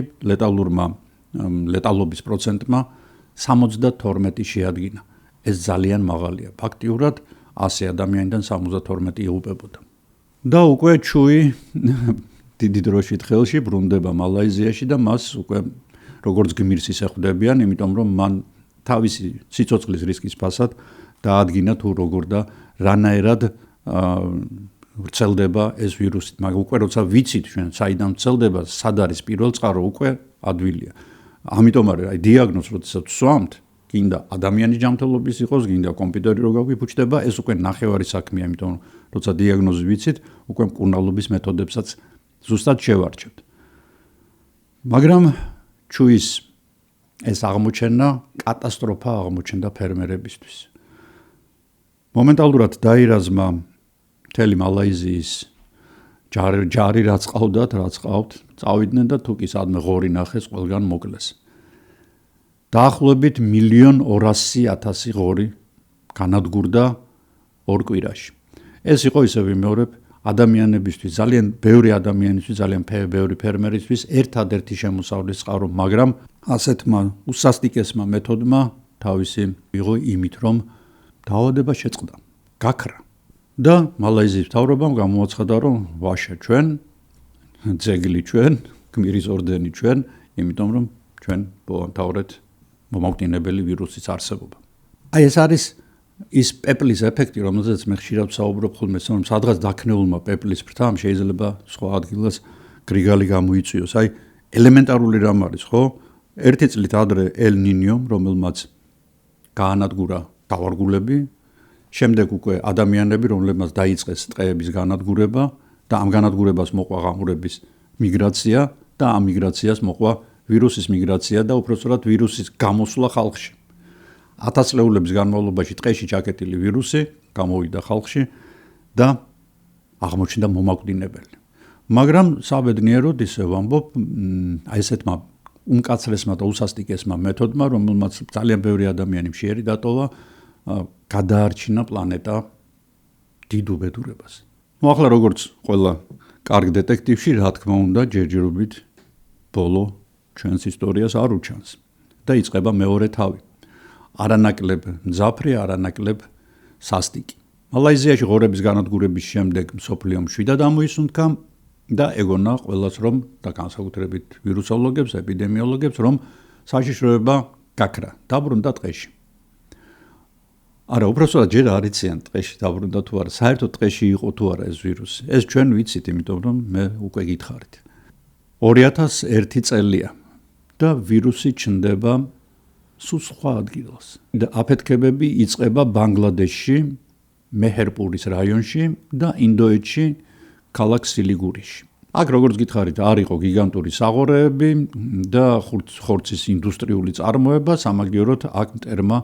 ლეტალობის პროცენტმა 72 შეადგინა. ეს ძალიან მაღალია. ფაქტიურად 100 ადამიანიდან 72 იღუპებოდა. და უკვე ჩუი დიდი დროშით ხელში ბრუნდება მალაიზიაში და მას უკვე როგორც გმირს ისეხვდებიან, იმიტომ რომ მან თავისი სიცოცხლის რისკის ფასად დაადგინა თუ როგორ და რანაირად ვრცელდება ეს ვირუსი. მაგრამ უკვე როცა ვიცით ჩვენ საიდან ვრცელდება, სად არის პირველ წყარო, უკვე ადვილია. ამიტომ არის დიაგნოზს როდესაც ვსვამთ, გინდა ადამიანის ჯანმრთელობის იყოს, გინდა კომპიუტერი რო გაგვიფუჭდება, ეს უკვე ნახევარი საქმეა, იმიტომ როცა დიაგნოზი ვიცით, უკვე მკურნალობის მეთოდებსაც ზუსტად შევარჩევთ. მაგრამ ჩუის ეს აღმოჩენა კატასტროფა აღმოჩნდა ფერმერებისთვის. მომენტალურად დაირაზმა მთელი მალაიზიის ჯარი რაც ყავდათ, წავიდნენ და თუ კი სადმე ღორი ნახეს, ყველგან მოკლეს. დაახლოებით 1,200,000 ღორი განადგურდა 2 კვირაში. ეს იყო ისე ვიმეორებ ადამიანებისთვის, ძალიან ბევრი ადამიანისთვის, ძალიან ბევრი ფერმერისთვის ერთადერთი შემოსავლის წყარო, მაგრამ ასეთმა უსასტიკესმა მეთოდმა თავისი იღო იმით, რომ დაავადება შეწყდა, გაქრა. და მალაიზიის მთავრობამ გამოაცხადა, რომ ვაშა ჩვენ, ძეგლი ჩვენ, გმირის ორდენი ჩვენ, იმიტომ რომ ჩვენ მოვამთავრეთ მომაკვდინებელი ვირუსის არსებობა. აი ეს არის ის პეპლის ეფექტი, რომელზეც მე ხშირად ვსაუბრობ ხოლმე, რომ სადღაც დაქნეულმა პეპლის ფრთამ შეიძლება სხვა ადგილას გრიგალი გამოიწვიოს. აი ელემენტარული რამ არის, ხო? ერთი წლით ადრე ელ ნინიომ, რომელმაც გაანადგურა დავარგულები, შემდეგ უკვე ადამიანები, რომლებმაც დაიწყეს ტყეების განადგურება და ამ განადგურებას მოყვა ღამურების მიგრაცია და ამ მიგრაციას მოყვა ვირუსის მიგრაცია და უпростоრად ვირუსის გამოსვლა ხალხში. 1000 წლეულების განმავლობაში ტყეში ჩაკეტილი ვირუსი გამოვიდა ხალხში და აღმოჩნდა მომაკვდინებელი. მაგრამ საბედნიეროდ ისე ვამბობ, აი ესეთმა უმკაცრესმა და უსასტიკესმა მეთოდმა, რომელმაც ძალიან ბევრი ადამიანი მშიერი დატოვა, გადაარჩინა პლანეტა დიდ უბედურებას. ახლა როგორც ყველა კარგ დეტექტივში, რა თქმა უნდა, ჯერჯერობით ბოლო ჩვენს ისტორიას არ უჩანს და იწყება მეორე თავი. არანაკლებ მძაფრი, არანაკლებ სასტიკი. მალაიზიაში ღორების განადგურების შემდეგ მსოფლიომ მშვიდად ამოისუნთქა და ეგონა ყველას რომ და განსაკუთრებით ვირუსოლოგებს, ეპიდემიოლოგებს, რომ საშიშროება გაქრა, დაბრუნდა ტყეში. არა, უბრალოდ ჯერ არ იციან ტყეში დაბრუნდა თუ არა, საერთოდ ტყეში იყო თუ არა ეს ვირუსი. ეს ჩვენ ვიცით, იმიტომ რომ მე უკვე გითხარით. 2001 წელია და ვირუსი ჩნდება სულ სხვა ადგილას. და აფეთქებები იწყება ბანგლადეშში, მეჰერპურის რაიონში და ინდოეთში, ქალაქ სილიგურიში. აქ როგორც გითხარით, არ იყო გიგანტური საღორეები და ხორცის ინდუსტრიული წარმოება, სამაგიეროდ აქ მტერმა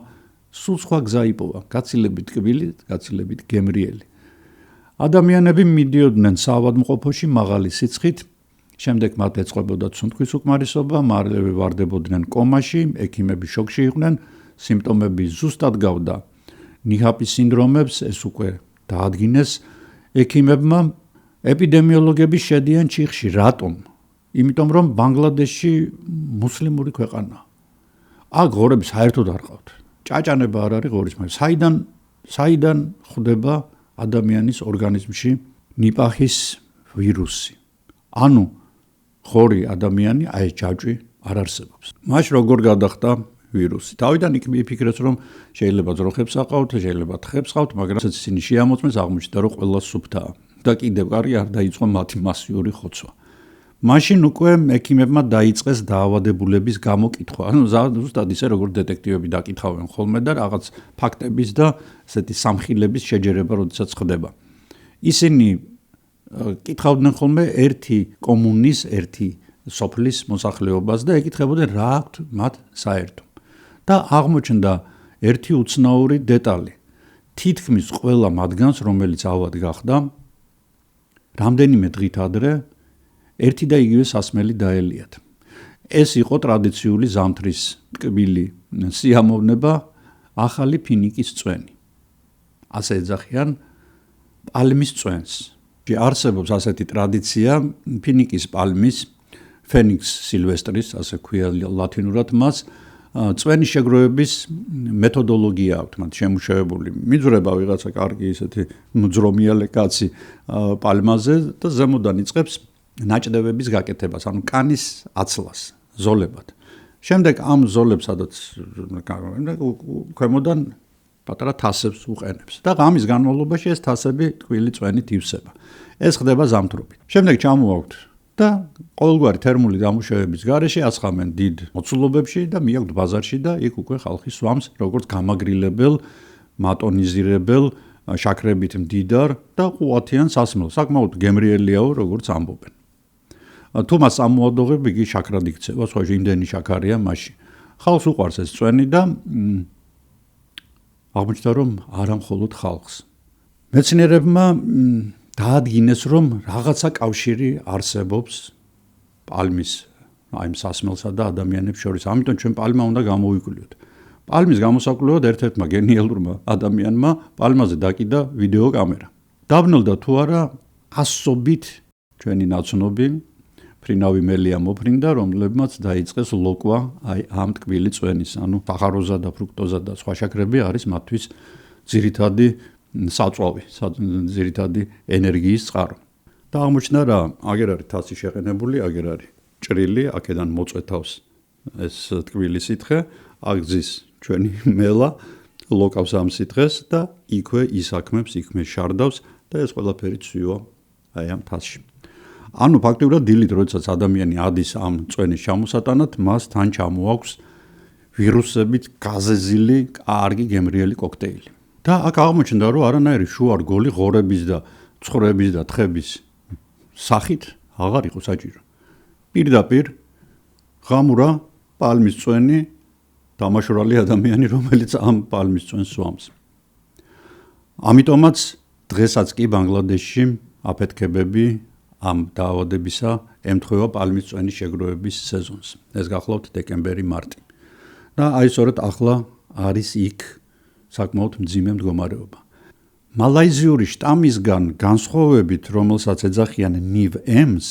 სულ სხვა გზა იპოვა, გაცილებით ტკბილი, გაცილებით გემრიელი. ადამიანები მიდიოდნენ საავადმყოფოში მაღალი სიცხით, შემდეგ მათ ეწყებოდა ცუნთხვის უკმარისობა, მარლები ვარდებოდნენ კომაში, ექიმები შოკში იყვნენ, სიმპტომები ზუსტად გავდა ნიჰაპის სინდრომებს, ეს უკვე დაადგინეს ექიმებმა. ეპიდემიოლოგები შედიან ჩიხში, რატომ? იმიტომ რომ ბანგლადეში მუსლიმური ქვეყანაა. აქ ღორები საერთოდ არ ყავთ. ჭაჭანება არ არის ღორის, მაგრამ საიდან ხვდება ადამიანის ორგანიზმში ნიპაჰის ვირუსი? ანუ ღორი ადამიანი, აი ეს ჯაჭვი არ არსებობს. მაშ როგორ გადახდა ვირუსი? თავიდან იქ მიფიქრეს, რომ შეიძლება ძროხებს აყავთ, შეიძლება თხებს ყავთ, მაგრამ ისინი შეამოწმეს, აღმოჩნდა, რომ ყველა სუფთაა და კიდევ კარი არ დაიწყო მათი მასიური ხოცვა. მაშინ უკვე ექიმებმა დაიწყეს დაავადებულების გამოკითხვა. ანუ ზუსტად ისე როგორც დეტექტივები დაკითხავენ ხოლმე და რაღაც ფაქტების და ესეთი სამხილების შეჯერება როდესაც ხდება. ისინი კითხავდნენ ხოლმე ერთი კომუნის, ერთი სოფლის მოსახლეობას და ეკითხებოდნენ რა აქვთ მათ საერთო. და აღმოჩნდა ერთი უცნაური დეტალი. თითქმის ყველა მათგანს, რომელიც ავად გახდა, რამდენიმე დღით ადრე ერთი და იგივე სასმელი დაელიათ. ეს იყო ტრადიციული ზამთრის ტკბილი სიამოვნება, ახალი ფინიკის წვენი. ასე ეძახიან პალმის წვენს. არსებობს ასეთი ტრადიცია, ფინიკის პალმის, ფენიქს სილვესტრის, ასე ქვია ლათინურად მას, წვენის შეგროვების მეთოდოლოგია აქვს მათ შემუშავებული. მიძრება ვიღაცა კარგი ისეთი მძრომიალე კაცი პალმაზე და ზემოდან იწყებს ნაჭდევების გაკეთებას, ანუ კანის აცლას, ზოლებად. შემდეგ ამ ზოლებს სადაც ქვემოდან პატარა თასებს უყენებს და ღამის განმავლობაში ეს თასები ტკბილი წვენით ივსება. ეს ხდება ზამთრობით. შემდეგ ჩამოვაქვთ და ყოველგვარი თერმული დამუშავების გარეშე აცხამენ დიდ მოცულობებში და მიაქვთ ბაზარში და იქ უკვე ხალხი სვამს როგორც გამაგრილებელ, მატონიზირებელ, შაქრებით მდიდარ და ყუათიან სასმელს. საკმაოდ გემრიელიაო, როგორც ამბობენ. თუ მას ამოადოღებ, იგი შაქრად იქცევა, სხვა იმდენი შაქარია მასში. ხალხს უყვარს ეს წვენი და აღმოჩნდა, რომ არა მხოლოდ ხალხს. მეცნიერებმა დაადგინეს, რომ რაღაცა კავშირი არსებობს პალმის აი სასმელსა და ადამიანებს შორის. ამიტომ ჩვენ პალმა უნდა გამოვიკვლიოთ. პალმის გამოსაკვლევად ერთ-ერთმა გენიალურმა ადამიანმა პალმაზე დაკიდა ვიდეო კამერა. დაბნელდა თუ არა ასობით ჩვენი ნაცნობი ფრინავი მელია მოფრინდა, რომლებმაც დაიწყეს ლოკვა აი ამ ტკბილი წვენის, ანუ სახაროზა და ფრუქტოზა და სხვა შაქრები არის მათთვის ძირითადი საწვავი, ძირითადი ენერგიის წყარო. და აღმოჩნდა რა, აგერ არის თასი შეყენებული, აგერ არის ჭრილი, აქედან მოწვეთავს ეს ტკბილი სითხე, აგზის ჩვენი მელა, ლოკავს ამ სითხეს და იქვე ისაქმებს, იქვე შარდავს და ეს ყველაფერი ცვივა აი ამ თასში. ანუ ფაქტობრივად დილით, როდესაც ადამიანი ადის ამ წვენის ჩამოსატანად, მას თან ჩამოაქვს ვირუსებით გაზეზილი, კარგი გემრიელი კოქტეილი. და აქ აღმოჩნდა, რომ არანაირი შუარგოლი ღორების და ცხვრების და თხების სახით აღარ იყო საჭირო. პირდაპირ ღამურა პალმის წვენი დამაშორალი ადამიანი, რომელიც ამ პალმის წვენს სვამს. ამიტომაც დღესაც კი ბანგლადეშში აფეთქებები ამ დაავადებისა ემთხვევა პალმის წვენის შეგროვების სეზონს. ეს გახლავთ დეკემბერი-მარტი. და აი სწორედ ახლა არის იქ საკმაოდ მძიმე მდგომარეობა. მალაიზიური შტამისგან განსხვავებით, რომელსაც ეძახიან NIV-M-ს,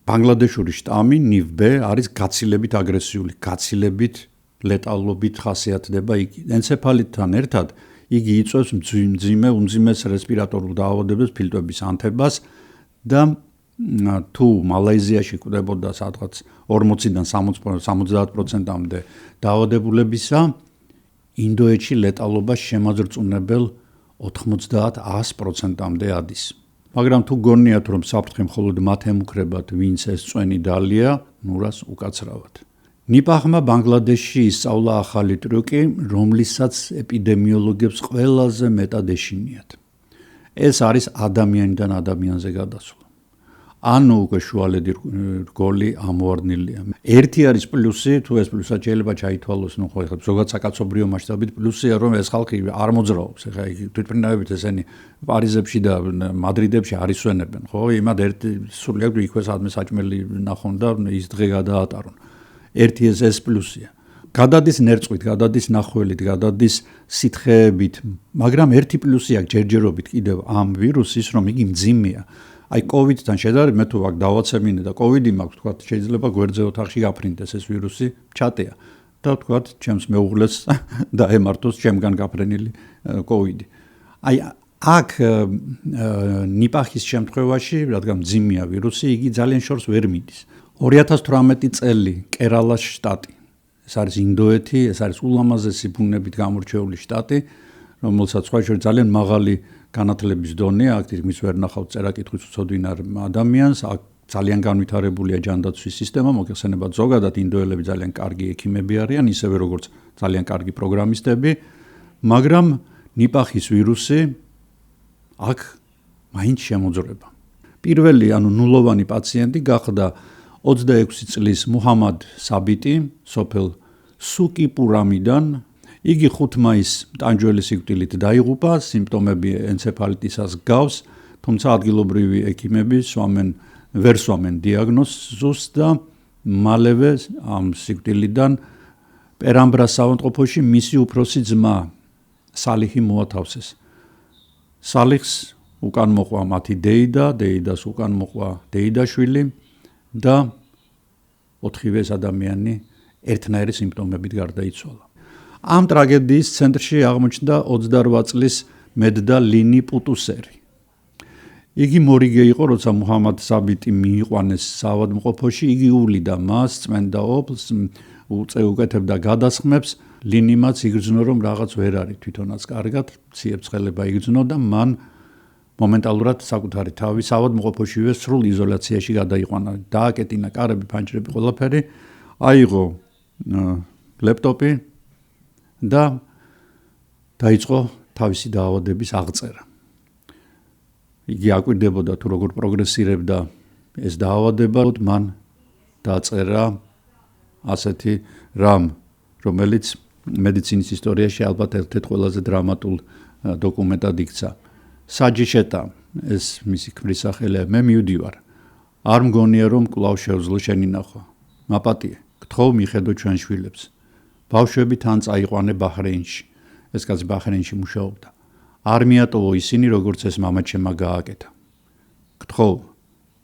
ბანგლადეშური შტამი NIV-B არის გაცილებით აგრესიული, გაცილებით ლეტალობით ხასიათდება იგი. ენცეფალიტთან ერთად იგი იწვევს უმძიმეს რესპირატორულ დაავადებებს, ფილტვების ანთებას და თუ მალაიზიაში კვდებოდა სადღაც 40-დან 70%-მდე დაავადებულებისა, ინდოეთში ლეტალობა შემაძრწუნებელ 90-100%-მდე ადის. მაგრამ თუ გონიათ, რომ საფრთხე მხოლოდ მათ ემუქრებათ, ვინც ეს წვენი დალია, ნურას უკაცრავად. ნიპაჰმა ბანგლადეშში ისწავლა ახალი ტრიუკი, რომლისაც ეპიდემიოლოგებს ყველაზე მეტად ეშინიათ. ეს არის ადამიანიდან ადამიანზე გადასვლა. ანუ უკვე შუალედი რგოლი ამოვარდნილია. ერთი არის პლუსი, თუ ეს პლუსად შეიძლება ჩაითვალოს, ნუ ხო ეხლა ზოგადად საკაცობრიო მასშტაბით პლუსია, რომ ეს ხალხი არ მოძრაობს. ეხლა თვითმფრინავებით ესენი პარიზებში და მადრიდებში არ ისვენებენ, ხო? იმად ერთი სულიად იქვე სადმე საჭმელი ნახონ და ის დღე გადაატარონ. ერთი ეს პლუსია. გადადის ნერწყვით, გადადის ნახველით, გადადის სითხეებით, მაგრამ ერთი პლუსი აქვს ჯერჯერობით კიდევ ამ ვირუსის, რომ იგი მძიმეა. აი COVID-თან შედარებით მე თუ აქ დავაცემინე და COVID-ი მაქვს, თქვა შეიძლება გვერდზე ოთახში გაფრინდეს ეს ვირუსი, ჩატეა და თქვა ჩემს მეუღლეს დაემართოს ჩემგან გაფრენილი COVID-ი. აი აქ ნიპაჰის შემთხვევაში, რადგან მძიმეა ვირუსი, იგი ძალიან შორს ვერ მიდის. 2018 წელი კერალას შტატი. ეს არის ინდოეთი, ეს არის ულამაზესი ბუნებით გამორჩეული შტატი, რომელსაც სხვა შორის ძალიან მაღალი განათლების დონეა, აქ მის ვერ ნახავთ წერა-კითხვის უცოდვინარ ადამიანს, აქ ძალიან განვითარებულია ჯანდაცვის სისტემა, მოგეხსენებათ ზოგადად ინდოელები ძალიან კარგი ექიმები არიან, ისევე როგორც ძალიან კარგი პროგრამისტები, მაგრამ ნიპაჰის ვირუსი აქ მაინც შემოძრება. პირველი, ანუ ნულოვანი პაციენტი გახდა 26 წლის მუჰამად საბიტი, სოფელ სუკიპურამიდან. იგი 5 მაისს ტანჯველი სიკვდილით დაიღუპა, სიმპტომები ენცეფალიტისას გავს, თუმცა ადგილობრივი ექიმები ვერ სვამენ დიაგნოზს და მალევე ამ სიკვდილიდან პერამბრას საავადმყოფოში მისი უფროსი ძმა სალიჰი მოათავსეს. სალიჰს უკან მოყვა მათი დეიდა, დეიდას უკან მოყვა დეიდაშვილი და 4-ვე ადამიანი ერთნაირი სიმპტომებით გარდაიცვალა. ამ ტრაგედიის ცენტრში აღმოჩნდა 28 წლის მედდა ლინი პუტუსერი. იგი მორიგე იყო, როცა მუჰამად საბიტი მიიყვანეს საავადმყოფოში, იგი უვლიდა მას, წმენდა ოფლს, უკეთებდა გადასხმებს, ლინი მას იგრძნო, რომ რაღაც ვერ არის თვითონაც კარგად, ციებ-ცხელება იგრძნო და მან მომენტალურად საკუთარი თავი საავადმყოფოშივე სრულ იზოლაციაში გადაიყვანა. დააკეტინა კარები, ფანჯრები, ყველაფერი, აიღო ლეპტოპი და დაიწყო თავისი დაავადების აღწერა. იგი აკვირდებოდა თუ როგორ პროგრესირებდა ეს დაავადება, მან დაწერა ასეთი რამ, რომელიც მედიცინის ისტორიაში ალბათ ერთ-ერთ ყველაზე დრამატულ დოკუმენტად იქცა. საჯიშეტა, ეს მისი ქმრის სახელია, მე მივდივარ. არ მგონია რომ კვლავ შევძლო შენი ნახვა. მაპატიე, გთხოვ მიხედო ჩვენ შვილებს. ბავშვები თან წაიყვანე ბაჰრეინში. ეს კაცი ბაჰრეინში მუშაობდა. არ მიატოვო ისინი, როგორც ეს მამაჩემა გააკეთა. გთხოვ,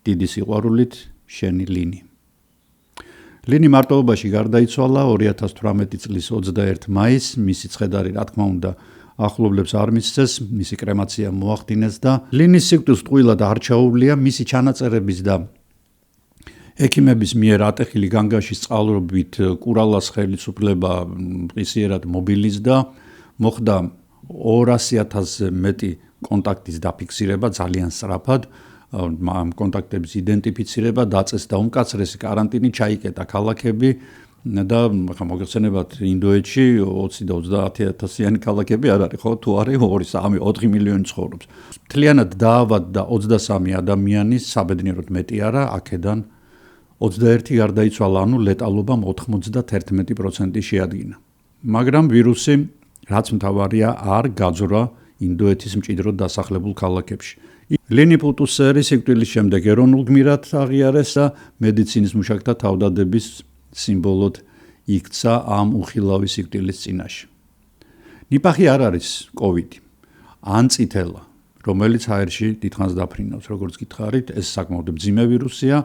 დიდი სიყვარულით, შენი ლინი. ლინი მარტოობაში გარდაიცვალა 2018 წლის 21 მაისს, მისი ცხედარი, რა თქმა უნდა, ახლობლებს არ მისცეს, მისი კრემაცია მოახდინეს და ლინის სიკვდილს ტყუილად არ ჩაუვლია მისი ჩანაწერების და ექიმების მიერ ატეხილი განგაშის წყალობით კურალას ხელისუფლება მყისიერად მობილიზდა, მოხდა 200,000-ზე მეტი კონტაქტის დაფიქსირება ძალიან სწრაფად, ამ კონტაქტების იდენტიფიცირება, დაწესდა უმკაცრესი კარანტინი, ჩაიკეტა ქალაქები და მოგეხსენებათ ინდოეთში 20 და 30,000-იანი ქალაქები არ არის, ხო? თუ არის 2-3-4 მილიონი ცხოვრობს. მთლიანად დაავადდა 23 ადამიანი, საბედნიეროდ მეტი არა, აქედან 21 გარდაიცვალა, ანუ ლეტალობამ 91% შეადგინა. მაგრამ ვირუსი, რაც მთავარია, არ გაძვრა ინდოეთის მჭიდროდ დასახლებულ ქალაქებში. ლინი პუტუსერი სიკვდილის შემდეგ ეროვნულ გმირად აღიარეს და მედიცინის მუშაკთა თავდადების სიმბოლოდ იქცა ამ უხილავი სიკვდილის წინაშე. ნიპახი არ არის კოვიდი, ან წითელა, რომელიც აერში დიდხანს დაფრინავს, როგორც გითხარით, ეს საკმაოდ მძიმე ვირუსია,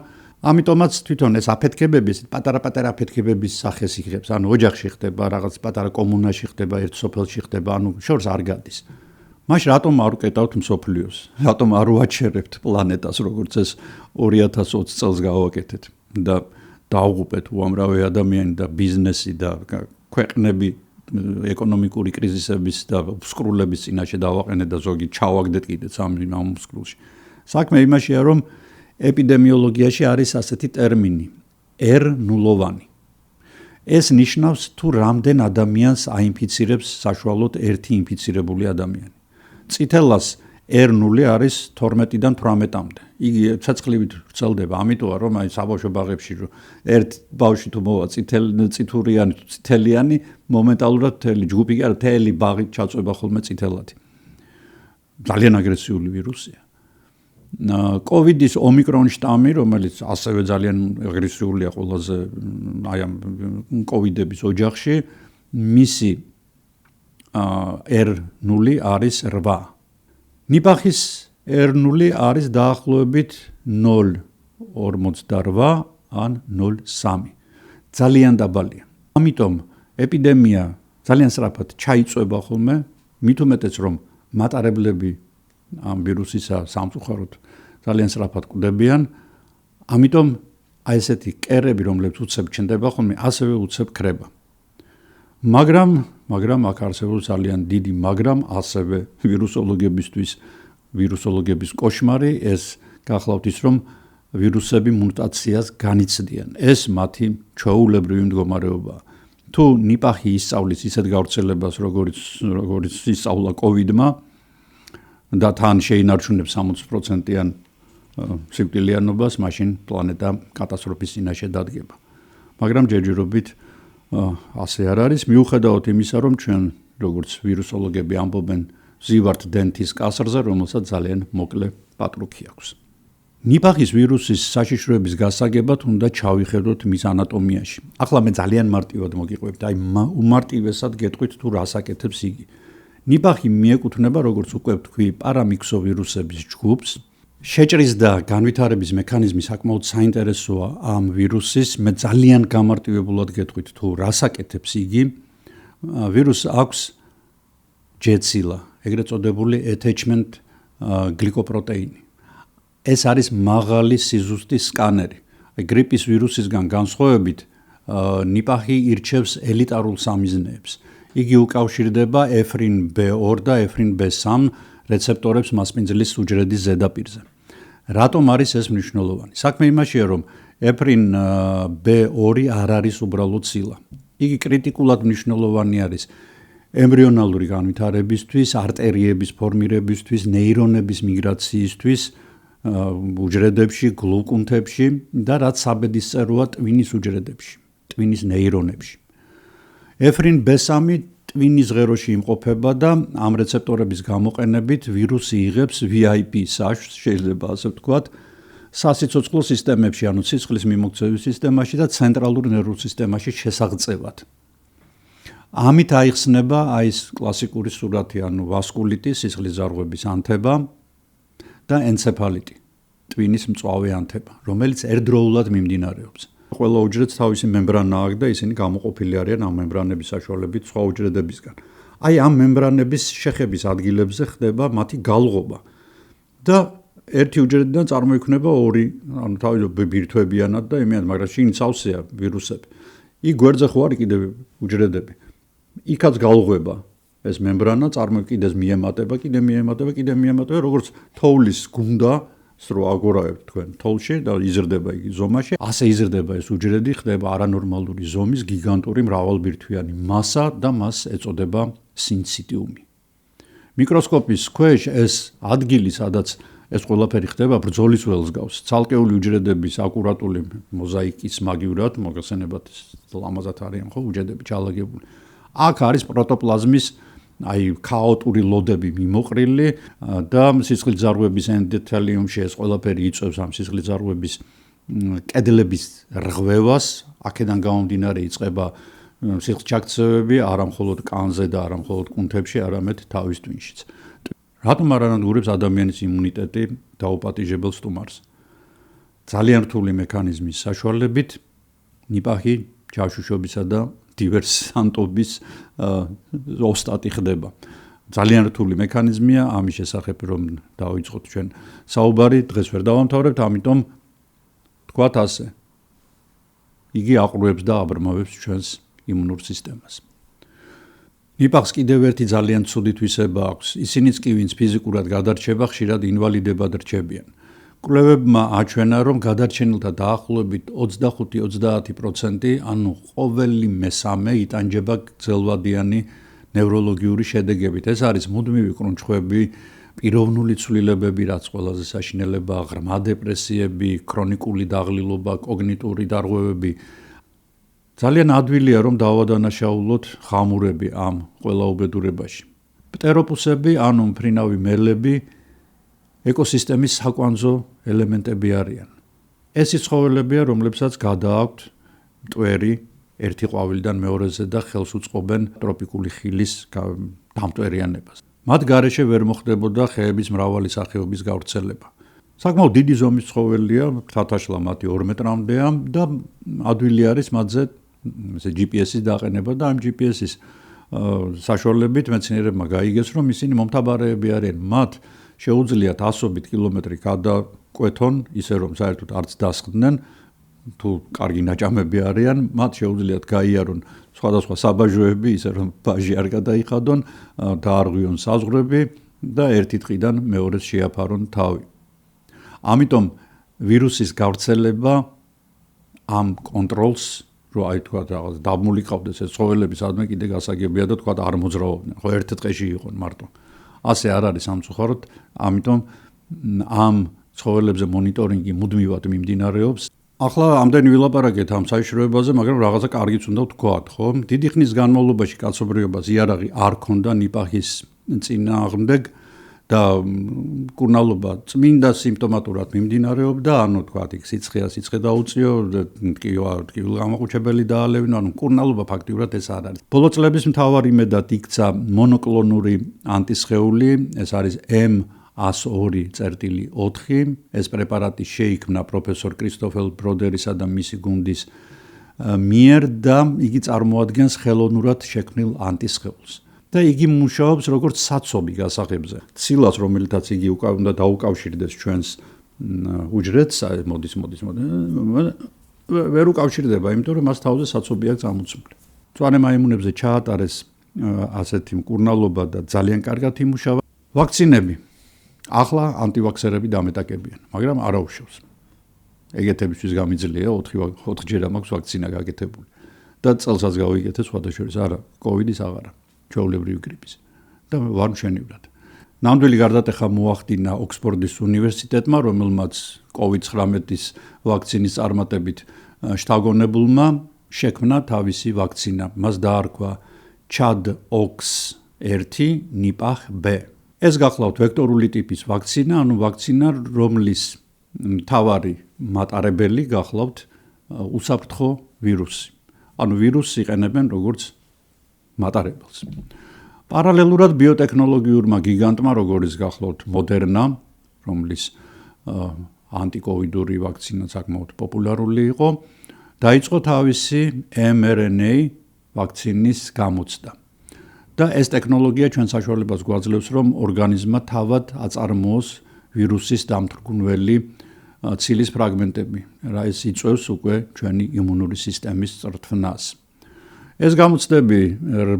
ამიტომაც თვითონ ეს აფეთქებები, პატარა-პატარა აფეთქებების სახეს იღებს, ანუ ოჯახში ხდება, რაღაც პატარა კომუნაში ხდება, ერთ სოფელში ხდება, ანუ შორს არ გადის. მაშ რატომ არ უკეტავთ მსოფლიოს? რატომ არ უაჩერებთ პლანეტას, როგორც ეს 2020 წელს გავაკეთეთ და დაუღუპეთ უამრავი ადამიანი და ბიზნესი და ქვეყნები ეკონომიკური კრიზისების და უსკრულების წინაშე დავაყენეთ და ზოგი ჩავაგდეთ კიდეც ამ უსკრულში. საქმე იმაშია, რომ ეპიდემიოლოგიაში არის ასეთი ტერმინი R0-ვანი. ეს ნიშნავს თუ რამდენ ადამიანს აინფიცირებს საშუალოდ ერთი ინფიცირებული ადამიანი. წითელას R0 არის 12-დან 18-მდე. იგი ცეცხლივით ვრცელდება, ამიტომა რომ აი საბავშვო ბაღებში ერთ ბავშვი თუ მოვა წითურიანი თუ წითელიანი, მომენტალურად მთელი ჯგუფი კი არა, მთელი ბაღი ჩაწვება ხოლმე წითელად. ძალიან აგრესიული ვირუსია. კოვიდის ომიკრონ შტამი, რომელიც ასევე ძალიან აგრესიულია ყველაზე აი ამ კოვიდების ოჯახში, მისი R0 არის 8. ნიპახის R0 არის დაახლოებით 0,48 ან 0,3. ძალიან დაბალია. ამიტომ ეპიდემია ძალიან სწრაფად ჩაიწვება ხოლმე, მით უმეტეს რომ მატარებლები ამ ვირუსისა სამწუხაროდ ძალიან სწრაფად კვდებიან, ამიტომ აი ესეთი კერები, რომლებიც უცებ ჩნდება ხოლმე, ასევე უცებ ქრება. მაგრამ აქ არსებობს ძალიან დიდი მაგრამ ასევე ვირუსოლოგების კოშმარი, ეს გახლავთ ის, რომ ვირუსები მუტაციას განიცდიან. ეს მათი ჩვეულებრივი მდგომარეობაა. თუ ნიპახი ისწავლის ისეთ გავრცელებას, როგორც ისწავლა კოვიდმა და თან შეინარჩუნებს 60%-იან სიკვდილიანობას, მაშინ პლანეტა კატასტროფის წინაშე დადგება. მაგრამ ჯერჯერობით ასე არ არის, მიუხედავად იმისა, რომ ჩვენ როგორც ვირუსოლოგები ამბობენ, ვზივართ დენთის კასრზე, რომელსაც ძალიან მოკლე პატრუქი აქვს. ნიპახის ვირუსის საშიშროების გასაგებად უნდა ჩავიხედოთ მის ანატომიაში. ახლა მე ძალიან მარტივად მოგიყვებთ, აი უმარტივესად გეტყვით თუ რას აკეთებს იგი. ნიპახი მიეკუთვნება, როგორც უკვე ვთქვი, პარამიქსოვირუსების ჯგუფს. შეჭრის და განვითარების მექანიზმი საკმაოდ საინტერესოა ამ ვირუსის. მე ძალიან გამარტივებულად გეტყვით თუ რას აკეთებს იგი. ვირუსს აქვს ჯეცილა, ეგრეთ წოდებული attachment glycoprotein. ეს არის მაღალი სიზუსტის სკანერი. გრიპის ვირუსისგან განსხვავებით ნიპაჰი ირჩევს ელიტარულ სამიზნეებს. იგი უკავშირდება ეფრინ B2 და ეფრინ B3 რეცეპტორებს მასპინძლის უჯრედის ზედაპირზე. რატომ არის ეს მნიშვნელოვანი? საქმე იმაშია, რომ ეფრინ B2 არ არის უბრალოდ ცილა. იგი კრიტიკულად მნიშვნელოვანი არის ემბრიონალური განვითარებისთვის, არტერიების ფორმირებისთვის, ნეირონების მიგრაციისთვის, უჯრედებში, გლუკუნთებში და რაც საბედისწეროა ტვინის უჯრედებში, ტვინის ნეირონებში. ეფრინ B3 ტვინის ღეროში იმყოფება და ამ რეცეპტორების გამოყენებით ვირუსი იღებს VIP საშუალებას, შეიძლება ასე ვთქვათ, სასიცოცხლო სისტემებში, ანუ სისხლის მიმოქცევის სისტემაში და ცენტრალურ ნერვულ სისტემაში შესაღწევად. ამით აიხსნება ეს კლასიკური სურათი, ანუ ვასკულიტი, სისხლის ზარღვების ანთება და ენცეფალიტი, ტვინის მწვავე ანთება, რომელიც ერთდროულად მიმდინარეობს. ყველა უჯრედს თავისი მემბრანა აქვს და ისინი გამოყოფილი არიან ამ მემბრანების საშუალებით სხვა უჯრედებისგან. აი ამ მემბრანების შეხების ადგილებზე ხდება მათი გალღობა და ერთი უჯრედიდან წარმოიქმნება ორი, ანუ თავისუფლად ბირთვებიანად და იმიანად, მაგრამ შინ სავსეა ვირუსები. იქ გვერდზე ხო არის კიდევ უჯრედები. იქაც გალღვება ეს მემბრანა, წარმოიქმნეს მიემატება, კიდე მიემატება, როგორც თოვლის გუნდა რო აგორავებთ თქვენ თოლში და იზრდება იგი ზომაში, ასე იზრდება ეს უჯრედი, ხდება არანორმალური ზომის გიგანტური მრავალბირთვიანი მასა და მას ეწოდება სინციტიუმი. მიკროსკოპის ქვეშ ეს ადგილი, სადაც ეს ყველაფერი ხდება, ბრძოლის ველს გავს. ცალკეული უჯრედების აკურატული მოზაიკის მაგივრად, მოგხსენებათ ლამაზად არიან ხო უჯრედები ჩალაგებული. აქ არის პროტოპლაზმის ქაოტური ლოდები მიმოყრილი და სისხლის ზარღვების ენდოთელიუმში ეს ყველაფერი იწვევს ამ სისხლის ზარღვების კედლების რღვევას, აქედან გამომდინარე იწყება სისხლჩაქცევები არა მხოლოდ კანზე და არა მხოლოდ კუნთებში, არამედ თავის ტვინშიც. რატომ არ ანადგურებს ადამიანის იმუნიტეტი დაუპატიჟებელ სტუმარს? ძალიან რთული მექანიზმის საშუალებით ნიპაჰი ჯაშუშობისა და დივერსანტობის ოსტატი ხდება. ძალიან რთული მექანიზმია, ამის შესახებ რომ დავიწყოთ ჩვენ საუბარი, დღეს ვერ დავამთავრებთ, ამიტომ თქვათ ასე. იგი აყრუებს და აბრმავებს ჩვენს იმუნურ სისტემას. ნიპაჰს კიდევ ერთი ძალიან ცუდი თვისება აქვს. ისინიც კი ვინც ფიზიკურად გადარჩება, ხშირად ინვალიდებად რჩებიან. კვლევებმა აჩვენა, რომ გადარჩენილთა დაახლოებით 25-30%, ანუ ყოველი მესამე იტანჯება გრძელვადიანი ნევროლოგიური შედეგებით. ეს არის მუდმივი კრუნჩხვები, პიროვნული ცვლილებები, რაც ყველაზე საშინელებაა, ღრმა დეპრესიები, ქრონიკული დაღლილობა, კოგნიტური დარღვევები. ძალიან ადვილია, რომ დავადანაშაულოთ ხამურები ამ ყველა უბედურებაში. პტეროპუსები, ანუ მფრინავი მელები, ეკოსისტემის საკვანძო ელემენტები არიან. ეს ის ცხოველებია, რომლებსაც გადააქვთ მტვერი ერთი ყვავილიდან მეორეზე და ხელს უწყობენ ტროპიკული ხილის დამტვერიანებას. მათ გარეშე ვერ მოხდებოდა ხეების მრავალი სახეობის გავრცელება. საკმაოდ დიდი ზომის ცხოველია, თათაშლა მათი 2 მეტრამდეა და ადვილი არის მათზე GPS-ის დაყენება და ამ GPS-ის საშუალებით მეცნიერებმა გაიგეს, რომ ისინი მომთაბარეები არიან. მათ შეუძლიათ ასობით კილომეტრი გადაკვეთონ, ისე რომ საერთოდ არც დასხდნენ, თუ კარგი ნაჭამები არიან, მათ შეუძლიათ გაიარონ სხვადასხვა საბაჟოები, ისე რომ ბაჟი არ გადაიხადონ, დაარღვიონ საზღვრები და ერთი ტყიდან მეორეს შეაფარონ თავი. ამიტომ ვირუსის გავრცელება ამ კონტროლს, რომ აი თქვა რაღაც დამულიყავდეს ეს ცხოველები, სადმე კიდე გასაგებია და თქვა არ მოძრაობდნენ, ხო ერთ დღეში იყვნენ მარტო. ასე არ არის სამწუხაროდ, ამიტომ ამ ცხოველებზე მონიტორინგი მუდმივად მიმდინარეობს. ახლა ამდენი ვილაპარაკეთ ამ საიშროებაზე, მაგრამ რაღაცა კარგიც უნდა ვთქვათ, ხო? დიდი ხნის განმავლობაში კაცობრიობას იარაღი არ ქონდა ნიპაჰის წინააღმდეგ და კურნალობა წმინდა სიმპტომატურად მიმდინარეობდა, ანუ თქვა იქ სიცხე დაუწიო, ტკივილგამაყუჩებელი დაალევინო, ანუ კურნალობა ფაქტიურად ეს არ არის. ბოლო წლების მთავარ იმედად იქცა მონოკლონური ანტისხეული, ეს არის 102.4. ეს პრეპარატი შეიქმნა პროფესორ კრისტოფელ ბროდერისა და მისი გუნდის მიერ და იგი წარმოადგენს ხელოვნურად შექმნილ ანტისხეულს. და იგი მუშაობს როგორც საცობი გასაღებზე. ცილას, რომელთაც იგი უნდა დაუკავშირდეს ჩვენს უჯრედს, მოდის. ვერ უკავშირდება, იმიტომ რომ მას თავზე საცობი აქვს ამოწმული. მწვანე მაიმუნებზე ჩაატარეს ასეთი მკურნალობა და ძალიან კარგად იმუშავა. ვაქცინები. ახლა ანტივაქსერები დამეტაკებიან, მაგრამ არ აუშავს. ეგეთებისთვის გამიძლია 4-ჯერ მაქვს ვაქცინა გაკეთებული. და წელსაც გავიგეთე სხვადასხვა არა, კოვიდის აღარა, ჩვეულებრივი გრიპის. და ვარ მშვენივრად. ნამდვილი გარდატეხა მოახდინა ოქსფორდის უნივერსიტეტმა, რომელმაც COVID-19-ის ვაქცინის წარმატებით შთაგონებულმა შექმნა თავისი ვაქცინა. მას დაარქვა ChAd-Ox1 ნიპახ-B. ეს გახლავთ ვექტორული ტიპის ვაქცინა, ანუ ვაქცინა, რომლის მთავარი მატარებელი გახლავთ უსაფრთხო ვირუსი. ანუ ვირუსს იყენებენ როგორც მატარებელს. პარალელურად ბიოტექნოლოგიურმა გიგანტმა, როგორც გახლავთ Moderna, რომლის ანტიკოვიდური ვაქცინა საკმაოდ პოპულარული იყო, დაიწყო თავისი mRNA ვაქცინის გამოცდა. და ეს ტექნოლოგია ჩვენ საშუალებას გვაძლევს, რომ ორგანიზმმა თავად აწარმოოს ვირუსის დამთრგუნველი ცილის ფრაგმენტები. რა ეს იწვევს უკვე ჩვენი იმუნური სისტემის წრთვნას. ეს გამოცდები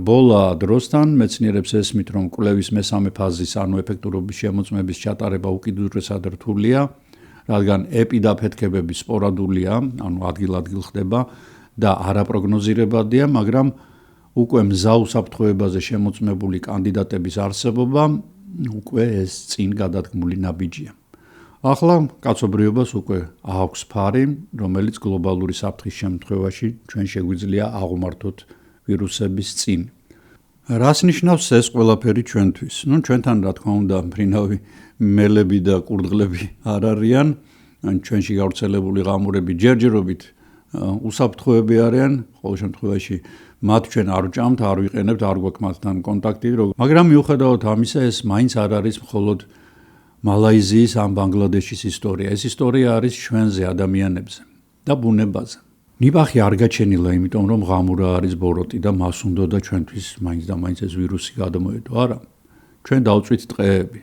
ბოლა დროსთან მეცნიერებს ესმით, რომ კვლევის მესამე ფაზის, ანუ ეფექტურობის შემოწმების ჩატარება უკიდურესად რთულია, რადგან ეპიდაფეთქებები სპორადულია, ანუ ადგილ-ადგილ ხდება და არაპროგნოზირებადია, მაგრამ უკვე მზა უსაფრთხოებაზე შემოწმებული კანდიდატების არსებობა უკვე ეს წინ გადადგმული ნაბიჯია. ახლა კაცობრიობას უკვე აქვს ფარი, რომელიც გლობალური საფრთხის შემთხვევაში ჩვენ შეგვიძლია აღმართოთ ვირუსების წინ. რას ნიშნავს ეს ყველაფერი ჩვენთვის? ჩვენთან რა თქმა უნდა მფრინავი მელები და კურდღლები არ არიან, ჩვენში გავრცელებული ღამურები ჯერჯერობით უსაფრთხოები არიან, ყოველ შემთხვევაში მათ ჩვენ არ ვჭამთ, არ ვიყენებთ, არ გვაქვს მათთან კონტაქტი, მაგრამ მიუხედავად ამისა, ეს მაინც არ არის მხოლოდ მალაიზიის ან ბანგლადეშის ისტორია. ეს ისტორია არის ჩვენზე, ადამიანებზე და ბუნებაზე. ნიპახი არ გაჩენილა, იმიტომ რომ ღამურა არის ბოროტი და მას უნდა და ჩვენთვის მაინც და მაინც ეს ვირუსი გადმოედო. არა, ჩვენ დავწვით ტყეები.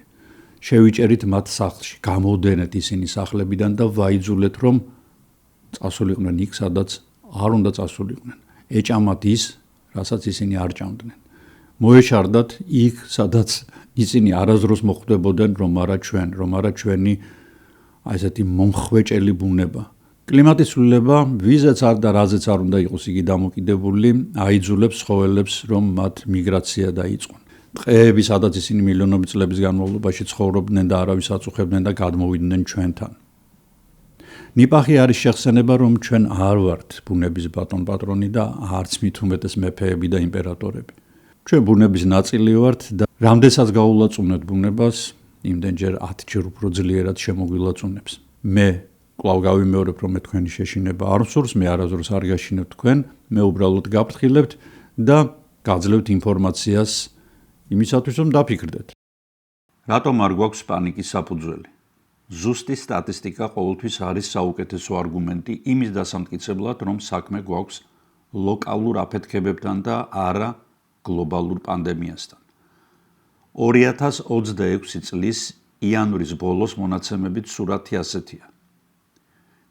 შევიჭერით მათ სახლში, გამოდენეთ ისინი სახლებიდან და ვაიძულეთ, რომ წასულიყვნენ იქ, სადაც არ უნდა წასულიყვნენ. ეჭამათ ის, რასაც ისინი არ ჭამდნენ. მოეშარდათ იქ, სადაც ისინი არასდროს მოხვდებოდნენ, რომ არა ჩვენი ესეთი მომხვეჭელი ბუნება. კლიმატის ცვლილება, ვიზაც არ და რაზეც არ უნდა იყოს იგი დამოკიდებული, აიძულებს ცხოველებს, რომ მათ მიგრაცია დაიწყონ. ტყეები, სადაც ისინი მილიონობით წლების განმავლობაში ცხოვრობდნენ და არავის აწუხებდნენ და გადმოვიდნენ ჩვენთან. ნიპახი არის შეხსენება, რომ ჩვენ არ ვართ ბუნების ბატონ-პატრონი და არც მით უმეტეს მეფეები და იმპერატორები. ჩვენ ბუნების ნაწილი ვართ და რამდენსაც გაულაწუნებთ ბუნებას, იმდენჯერ 10-ჯერ უფრო ძლიერად შემოგვილაწუნებს. მე კვლავ გავიმეორებ, რომ მე თქვენი შეშინება არ მსურს, მე არასდროს არ გაშინებთ თქვენ, მე უბრალოდ გაფრთხილებთ და გაძლევთ ინფორმაციას იმისათვის, რომ დაფიქრდეთ. რატომ არ გვაქვს პანიკის საფუძველი? ზუსტი სტატისტიკა ყოველთვის არის საუკეთესო არგუმენტი იმის დასამტკიცებლად, რომ საქმე გვაქვს ლოკალურ აფეთქებებთან და არა გლობალურ პანდემიასთან. 2026 წლის იანვრის ბოლოს მონაცემებით სურათი ასეთია.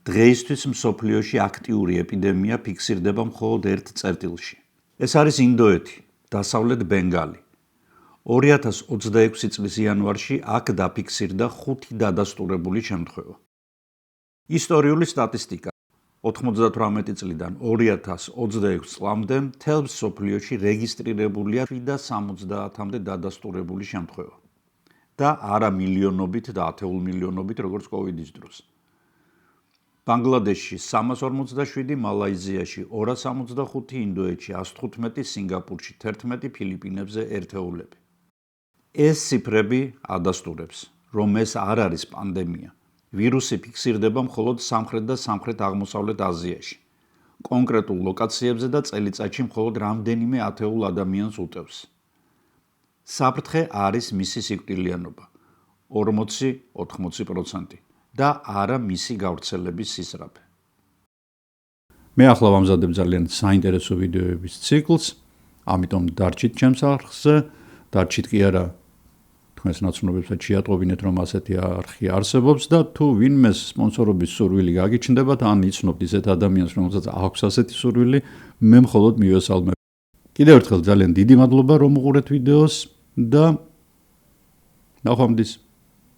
დღეისთვის მსოფლიოში აქტიური ეპიდემია ფიქსირდება მხოლოდ ერთ წერტილში. ეს არის ინდოეთი, დასავლეთ ბენგალი. 2026 წლის იანვარში აქ დაფიქსირდა 5 დადასტურებული შემთხვევა. ისტორიული სტატისტიკა 98 წლიდან 2026 წლამდე მთელ მსოფლიოში რეგისტრირებულია 770-მდე დადასტურებული შემთხვევა და არა მილიონობით და ათეულ მილიონობით როგორც კოვიდის დროს. ბანგლადეშში 347, მალაიზიაში 265, ინდოეთში 115, სინგაპურში 11, ფილიპინებზე ერთეულები. ეს ციფრები ადასტურებს, რომ ეს არ არის პანდემია. ვირუსი ფიქსირდება მხოლოდ სამხრეთ და სამხრეთ-აღმოსავლეთ აზიაში. კონკრეტულ ლოკაციებზე და წელიწადში მხოლოდ რამდენიმე ათეულ ადამიანს უტევს. საფრთხე არის მისი სიკვდილიანობა. 40-80% და არა მისი გავრცელების სისწრაფე. მე ახლა ვამზადებ ძალიან საინტერესო ვიდეოების ციკლს, ამიტომ დარჩით ჩემს არხზე, დარჩით კი არა თქვენს ნაცნობებსაც შეატყობინეთ, რომ ასეთი არხი არსებობს და თუ ვინმეს სპონსორობის სურვილი გაგიჩნდებათ, ან იცნობთ ისეთ ადამიანს, რომელსაც აქვს ასეთი სურვილი, მე მხოლოდ მივესალმებ. კიდევ ერთხელ ძალიან დიდი მადლობა, რომ უყურეთ ვიდეოს და ნახვამდის.